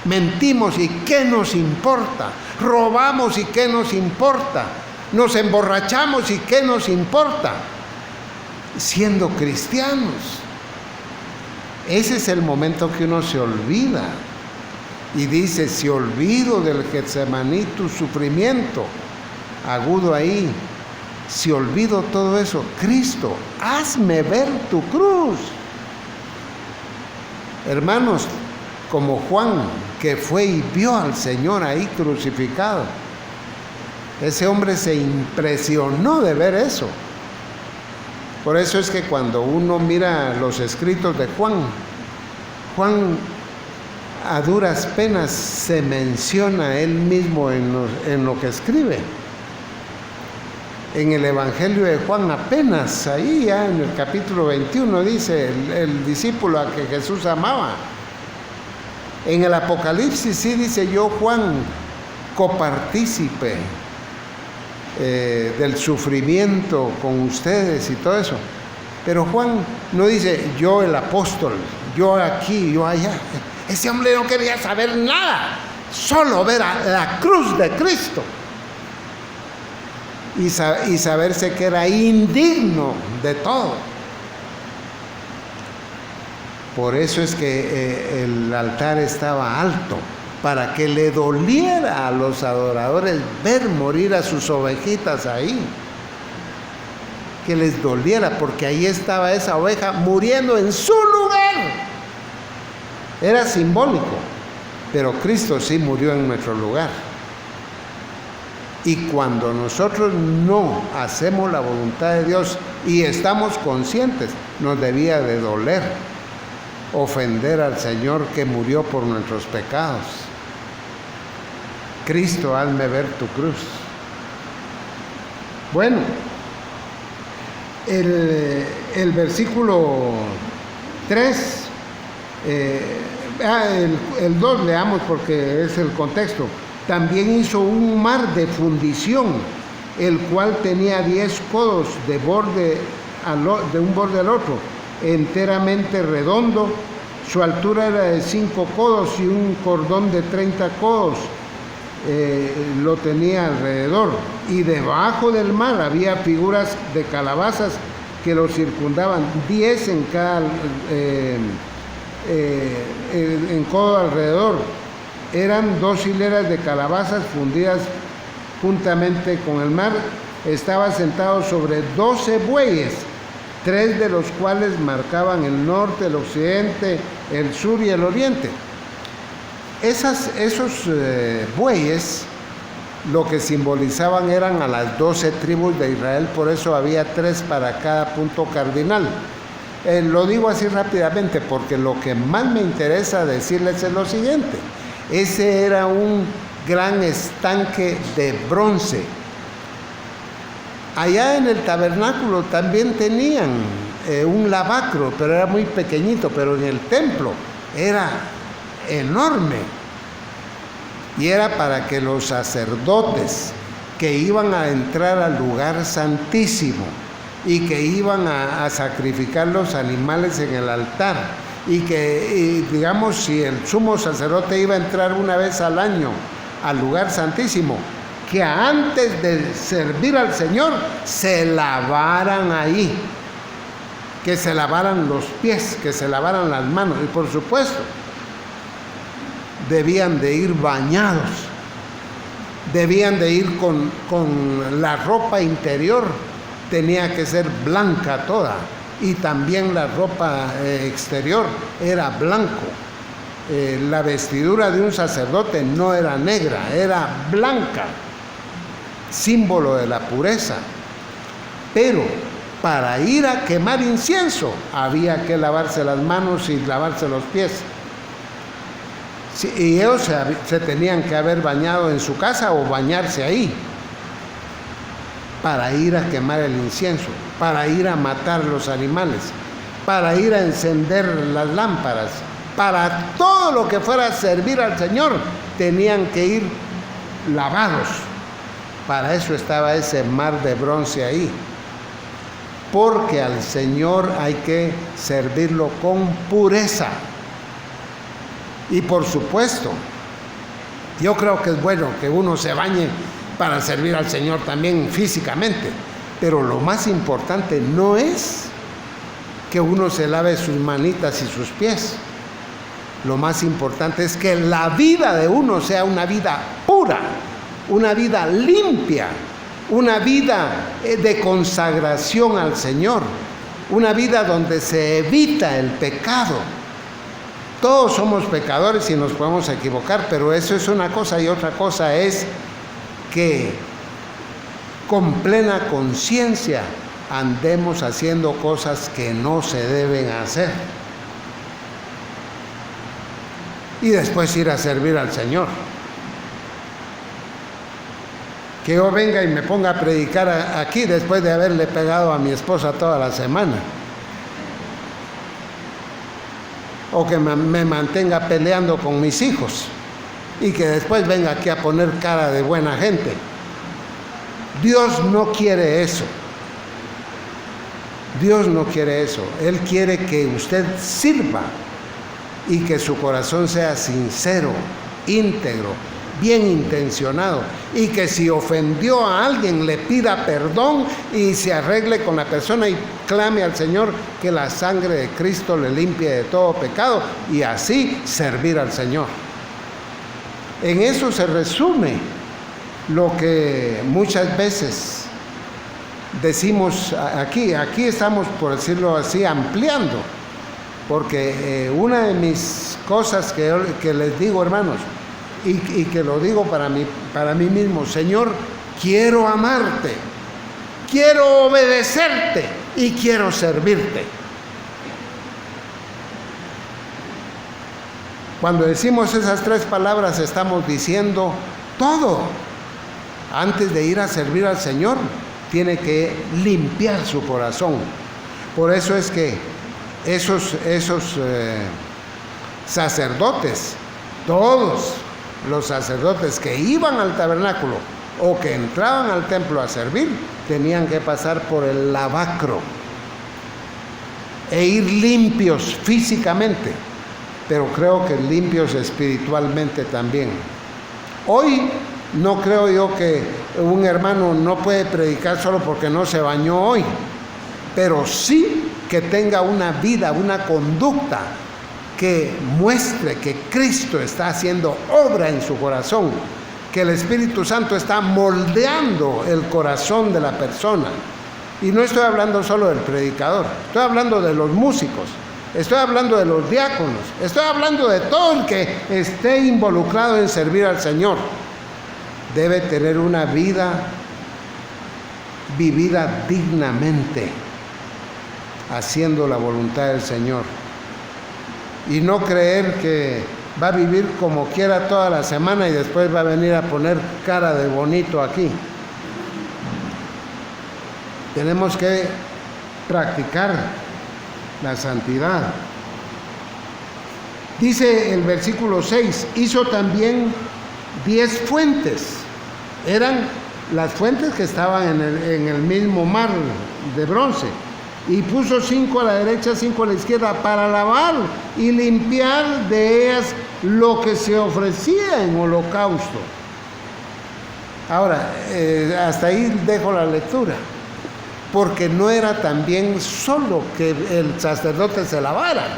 Mentimos, ¿y qué nos importa? Robamos, ¿y qué nos importa? Nos emborrachamos, ¿y qué nos importa? Siendo cristianos. Ese es el momento que uno se olvida. Y dice: si olvido del Getsemaní tu sufrimiento agudo ahí, si olvido todo eso, Cristo, hazme ver tu cruz. Hermanos, como Juan, que fue y vio al Señor ahí crucificado, ese hombre se impresionó de ver eso. Por eso es que cuando uno mira los escritos de Juan a duras penas se menciona él mismo en lo que escribe. En el Evangelio de Juan, apenas ahí ya en el capítulo 21 dice el discípulo a que Jesús amaba. En el Apocalipsis sí dice: yo, Juan, copartícipe del sufrimiento con ustedes y todo eso. Pero Juan no dice, yo el apóstol, yo aquí, yo allá. Ese hombre no quería saber nada, solo ver a la cruz de Cristo. Y saberse que era indigno de todo. Por eso es que el altar estaba alto, para que le doliera a los adoradores ver morir a sus ovejitas ahí. Que les doliera, porque ahí estaba esa oveja muriendo en su lugar. Era simbólico, pero Cristo sí murió en nuestro lugar. Y cuando nosotros no hacemos la voluntad de Dios y estamos conscientes, nos debía de doler ofender al Señor que murió por nuestros pecados. Cristo, hazme ver tu cruz. Bueno, el versículo 3, el 2 leamos porque es el contexto. También hizo un mar de fundición, el cual tenía 10 codos de un borde al otro, enteramente redondo. Su altura era de 5 codos y un cordón de 30 codos lo tenía alrededor. Y debajo del mar había figuras de calabazas que lo circundaban, 10 en cada en codo alrededor. Eran 2 hileras de calabazas fundidas juntamente con el mar. Estaba sentado sobre 12 bueyes, 3 de los cuales marcaban el norte, el occidente, el sur y el oriente. Esos bueyes lo que simbolizaban eran a las 12 tribus de Israel, por eso había 3 para cada punto cardinal. Lo digo así rápidamente porque lo que más me interesa decirles es lo siguiente. Ese era un gran estanque de bronce. Allá en el tabernáculo también tenían un lavacro, pero era muy pequeñito, pero en el templo era enorme. Y era para que los sacerdotes que iban a entrar al lugar santísimo y que iban a sacrificar los animales en el altar, y que, digamos, si el sumo sacerdote iba a entrar una vez al año al lugar santísimo, que antes de servir al Señor se lavaran ahí, que se lavaran los pies, que se lavaran las manos, y por supuesto debían de ir bañados, debían de ir con la ropa interior, tenía que ser blanca toda, y también la ropa exterior era blanco. La vestidura de un sacerdote no era negra, era blanca, símbolo de la pureza. Pero para ir a quemar incienso había que lavarse las manos y lavarse los pies. Sí, y ellos se tenían que haber bañado en su casa o bañarse ahí para ir a quemar el incienso, para ir a matar los animales, para ir a encender las lámparas, para todo lo que fuera a servir al Señor, tenían que ir lavados. Para eso estaba ese mar de bronce ahí, porque al Señor hay que servirlo con pureza. Y por supuesto, yo creo que es bueno que uno se bañe para servir al Señor también físicamente, pero lo más importante no es que uno se lave sus manitas y sus pies. Lo más importante es que la vida de uno sea una vida pura, una vida limpia, una vida de consagración al Señor, una vida donde se evita el pecado. Todos somos pecadores y nos podemos equivocar, pero eso es una cosa, y otra cosa es que con plena conciencia andemos haciendo cosas que no se deben hacer y después ir a servir al Señor. Que yo venga y me ponga a predicar aquí después de haberle pegado a mi esposa toda la semana, o que me mantenga peleando con mis hijos y que después venga aquí a poner cara de buena gente. Dios no quiere eso. Dios no quiere eso. Él quiere que usted sirva y que su corazón sea sincero, íntegro, bien intencionado, y que si ofendió a alguien le pida perdón y se arregle con la persona y clame al Señor que la sangre de Cristo le limpie de todo pecado, y así servir al Señor. En eso se resume lo que muchas veces decimos aquí estamos, por decirlo así, ampliando, porque una de mis cosas que les digo, hermanos, y que lo digo para mí mismo: Señor, quiero amarte, quiero obedecerte y quiero servirte. Cuando decimos esas tres palabras, estamos diciendo todo. Antes de ir a servir al Señor, tiene que limpiar su corazón. Por eso es que esos sacerdotes, todos los sacerdotes que iban al tabernáculo o que entraban al templo a servir, tenían que pasar por el lavacro e ir limpios físicamente, pero creo que limpios espiritualmente también. Hoy no creo yo que un hermano no puede predicar solo porque no se bañó hoy, pero sí que tenga una vida, una conducta que muestre que Cristo está haciendo obra en su corazón, que el Espíritu Santo está moldeando el corazón de la persona. Y no estoy hablando solo del predicador, estoy hablando de los músicos, estoy hablando de los diáconos, estoy hablando de todo el que esté involucrado en servir al Señor. Debe tener una vida vivida dignamente, haciendo la voluntad del Señor. Y no creer que va a vivir como quiera toda la semana y después va a venir a poner cara de bonito aquí. Tenemos que practicar la santidad. Dice el versículo 6, hizo también 10 fuentes. Eran las fuentes que estaban en el mismo mar de bronce. Y puso 5 a la derecha, 5 a la izquierda, para lavar y limpiar de ellas lo que se ofrecía en holocausto. Ahora, hasta ahí dejo la lectura, porque no era también solo que el sacerdote se lavara,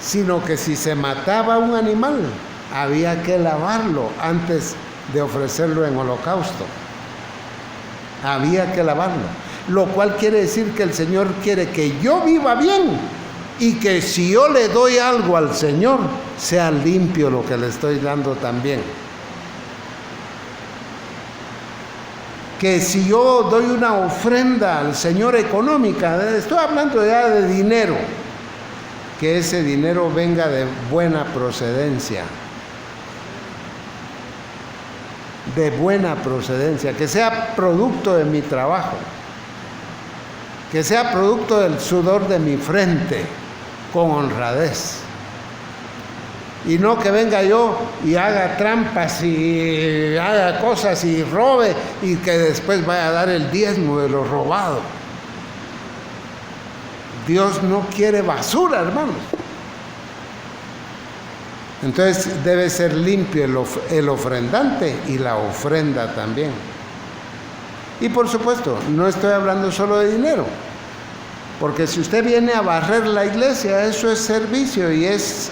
sino que si se mataba un animal, había que lavarlo antes de ofrecerlo en holocausto. Había que lavarlo. Lo cual quiere decir que el Señor quiere que yo viva bien y que si yo le doy algo al Señor, sea limpio lo que le estoy dando también. Que si yo doy una ofrenda al Señor económica, estoy hablando ya de dinero, que ese dinero venga de buena procedencia. De buena procedencia, que sea producto de mi trabajo, que sea producto del sudor de mi frente, con honradez. Y no que venga yo y haga trampas y haga cosas y robe y que después vaya a dar el diezmo de lo robado. Dios no quiere basura, hermanos. Entonces debe ser limpio el ofrendante y la ofrenda también. Y por supuesto, no estoy hablando solo de dinero, porque si usted viene a barrer la iglesia, eso es servicio y eso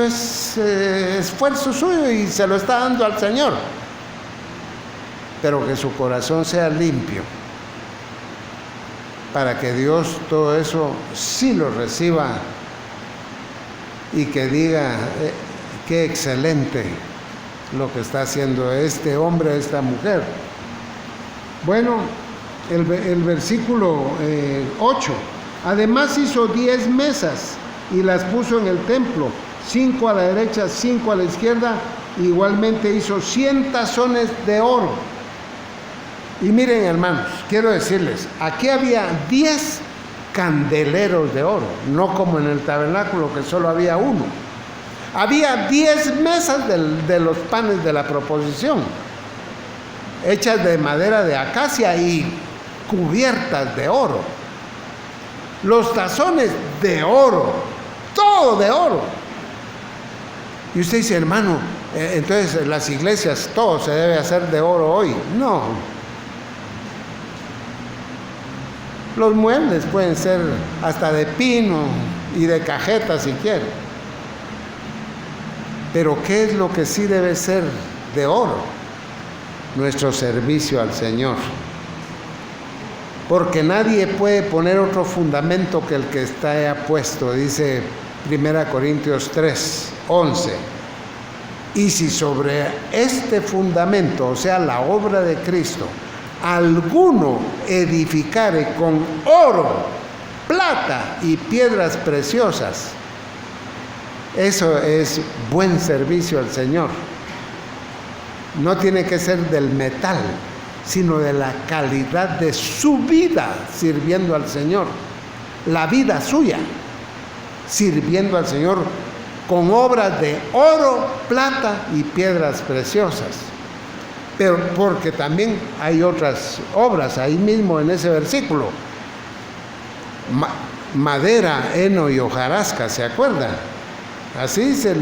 es esfuerzo suyo y se lo está dando al Señor. Pero que su corazón sea limpio, para que Dios todo eso sí lo reciba y que diga, qué excelente lo que está haciendo este hombre, esta mujer. Bueno, el versículo 8. Además hizo 10 mesas y las puso en el templo, 5 a la derecha, 5 a la izquierda. Igualmente hizo 100 tazones de oro. Y miren, hermanos, quiero decirles, aquí había 10 candeleros de oro, no como en el tabernáculo que solo había uno. Había 10 mesas de los panes de la proposición, hechas de madera de acacia y cubiertas de oro. los tazones de oro, todo de oro. Y usted dice, hermano, entonces las iglesias, todo se debe hacer de oro hoy. No. Los muebles pueden ser hasta de pino y de cajeta si quiere. Pero ¿qué es lo que sí debe ser de oro? Nuestro servicio al Señor. Porque nadie puede poner otro fundamento que el que está ya puesto, dice 1 Corintios 3:11. Y si sobre este fundamento, o sea, la obra de Cristo, alguno edificare con oro, plata y piedras preciosas, eso es buen servicio al Señor. No tiene que ser del metal, sino de la calidad de su vida sirviendo al Señor. La vida suya, sirviendo al Señor con obras de oro, plata y piedras preciosas. Pero porque también hay otras obras ahí mismo en ese versículo. Madera, heno y hojarasca, ¿se acuerdan? Así dice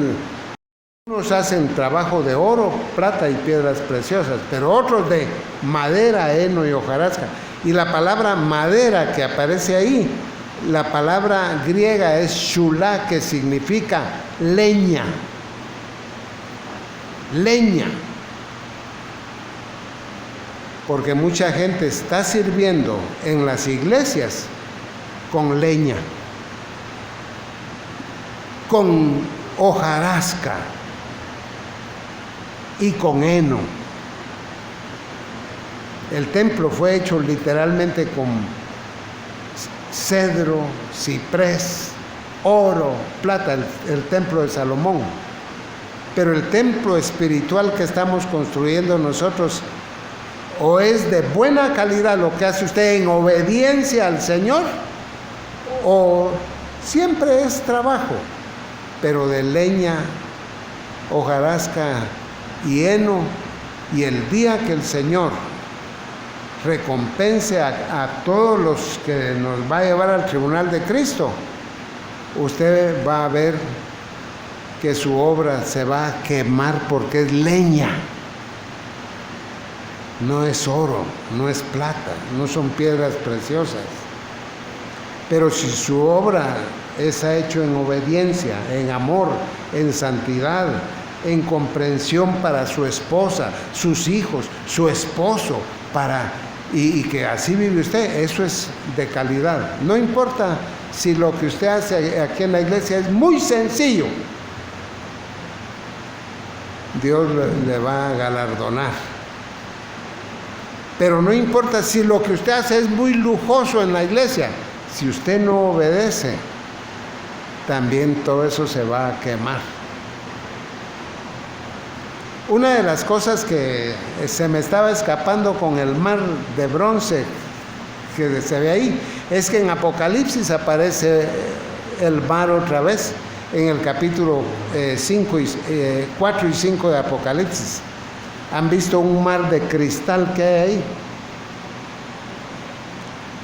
unos hacen trabajo de oro, plata y piedras preciosas, pero otros de madera, heno y hojarasca. Y la palabra madera que aparece ahí, la palabra griega es shulá, que significa leña. Leña. Porque mucha gente está sirviendo en las iglesias con leña, con hojarasca y con heno. El templo fue hecho literalmente con cedro, ciprés, oro, plata, el templo de Salomón. Pero el templo espiritual que estamos construyendo nosotros, o es de buena calidad lo que hace usted en obediencia al Señor, o siempre es trabajo, pero de leña, hojarasca y heno. Y el día que el Señor recompense a todos los que nos va a llevar al tribunal de Cristo, usted va a ver que su obra se va a quemar porque es leña. No es oro, no es plata, no son piedras preciosas. Pero si su obra es hecho en obediencia, en amor, en santidad, en comprensión para su esposa, sus hijos, su esposo, y que así vive usted, eso es de calidad. No importa si lo que usted hace aquí en la iglesia es muy sencillo, Dios le va a galardonar. Pero no importa si lo que usted hace es muy lujoso en la iglesia, si usted no obedece, también todo eso se va a quemar. Una de las cosas que se me estaba escapando con el mar de bronce que se ve ahí, es que en Apocalipsis aparece el mar otra vez, en el capítulo 4 y 5 de Apocalipsis. ¿Han visto un mar de cristal que hay ahí?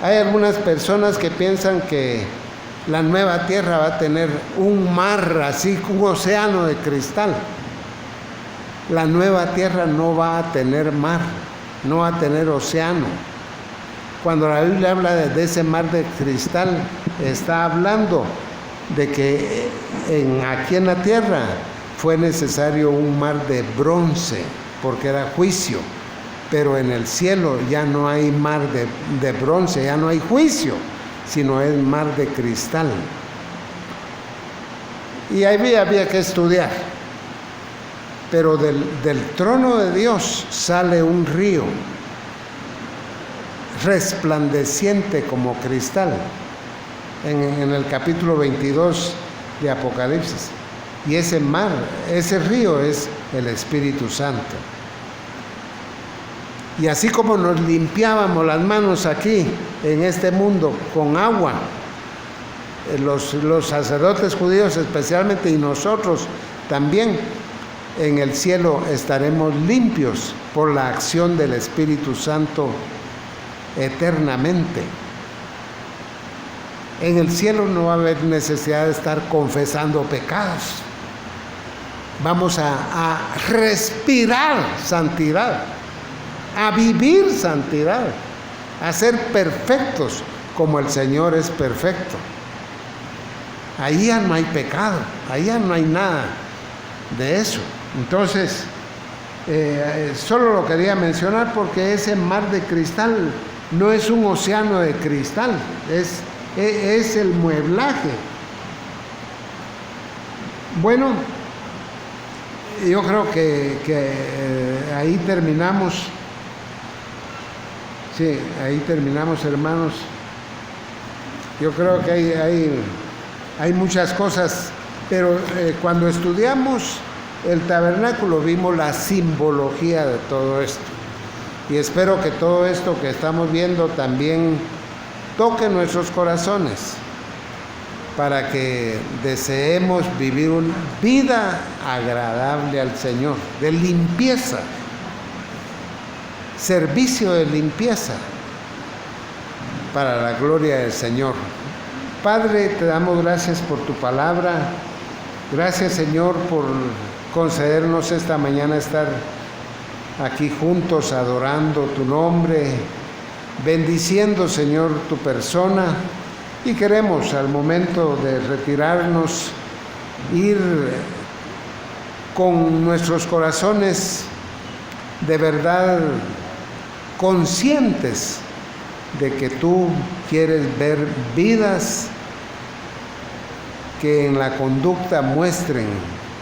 Hay algunas personas que piensan que la nueva tierra va a tener un mar así, un océano de cristal. La nueva tierra no va a tener mar, no va a tener océano. Cuando la Biblia habla de ese mar de cristal, está hablando de que aquí en la tierra fue necesario un mar de bronce, porque era juicio. Pero en el cielo ya no hay mar de bronce, ya no hay juicio, sino es mar de cristal. Y ahí había que estudiar. Pero del trono de Dios sale un río resplandeciente como cristal, en el capítulo 22 de Apocalipsis. Y ese mar, ese río es el Espíritu Santo. Y así como nos limpiábamos las manos aquí en este mundo con agua, los sacerdotes judíos especialmente, y nosotros también, en el cielo estaremos limpios por la acción del Espíritu Santo eternamente. En el cielo no va a haber necesidad de estar confesando pecados. Vamos a respirar santidad, a vivir santidad, a ser perfectos como el Señor es perfecto. Ahí ya no hay pecado, ahí ya no hay nada de eso. Entonces, solo lo quería mencionar porque ese mar de cristal no es un océano de cristal, es el mueblaje. Bueno, yo creo que ahí terminamos. Sí, ahí terminamos, hermanos. Yo creo que hay muchas cosas, pero cuando estudiamos el tabernáculo vimos la simbología de todo esto. Y espero que todo esto que estamos viendo también toque nuestros corazones para que deseemos vivir una vida agradable al Señor, de limpieza, servicio de limpieza para la gloria del Señor. Padre, te damos gracias por tu palabra. Gracias, Señor, por concedernos esta mañana estar aquí juntos adorando tu nombre, bendiciendo, Señor, tu persona. Y queremos al momento de retirarnos ir con nuestros corazones de verdad conscientes de que tú quieres ver vidas que en la conducta muestren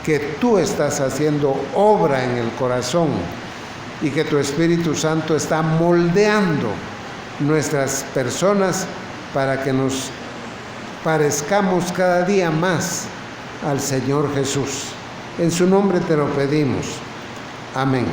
que tú estás haciendo obra en el corazón y que tu Espíritu Santo está moldeando nuestras personas para que nos parezcamos cada día más al Señor Jesús. En su nombre te lo pedimos. Amén.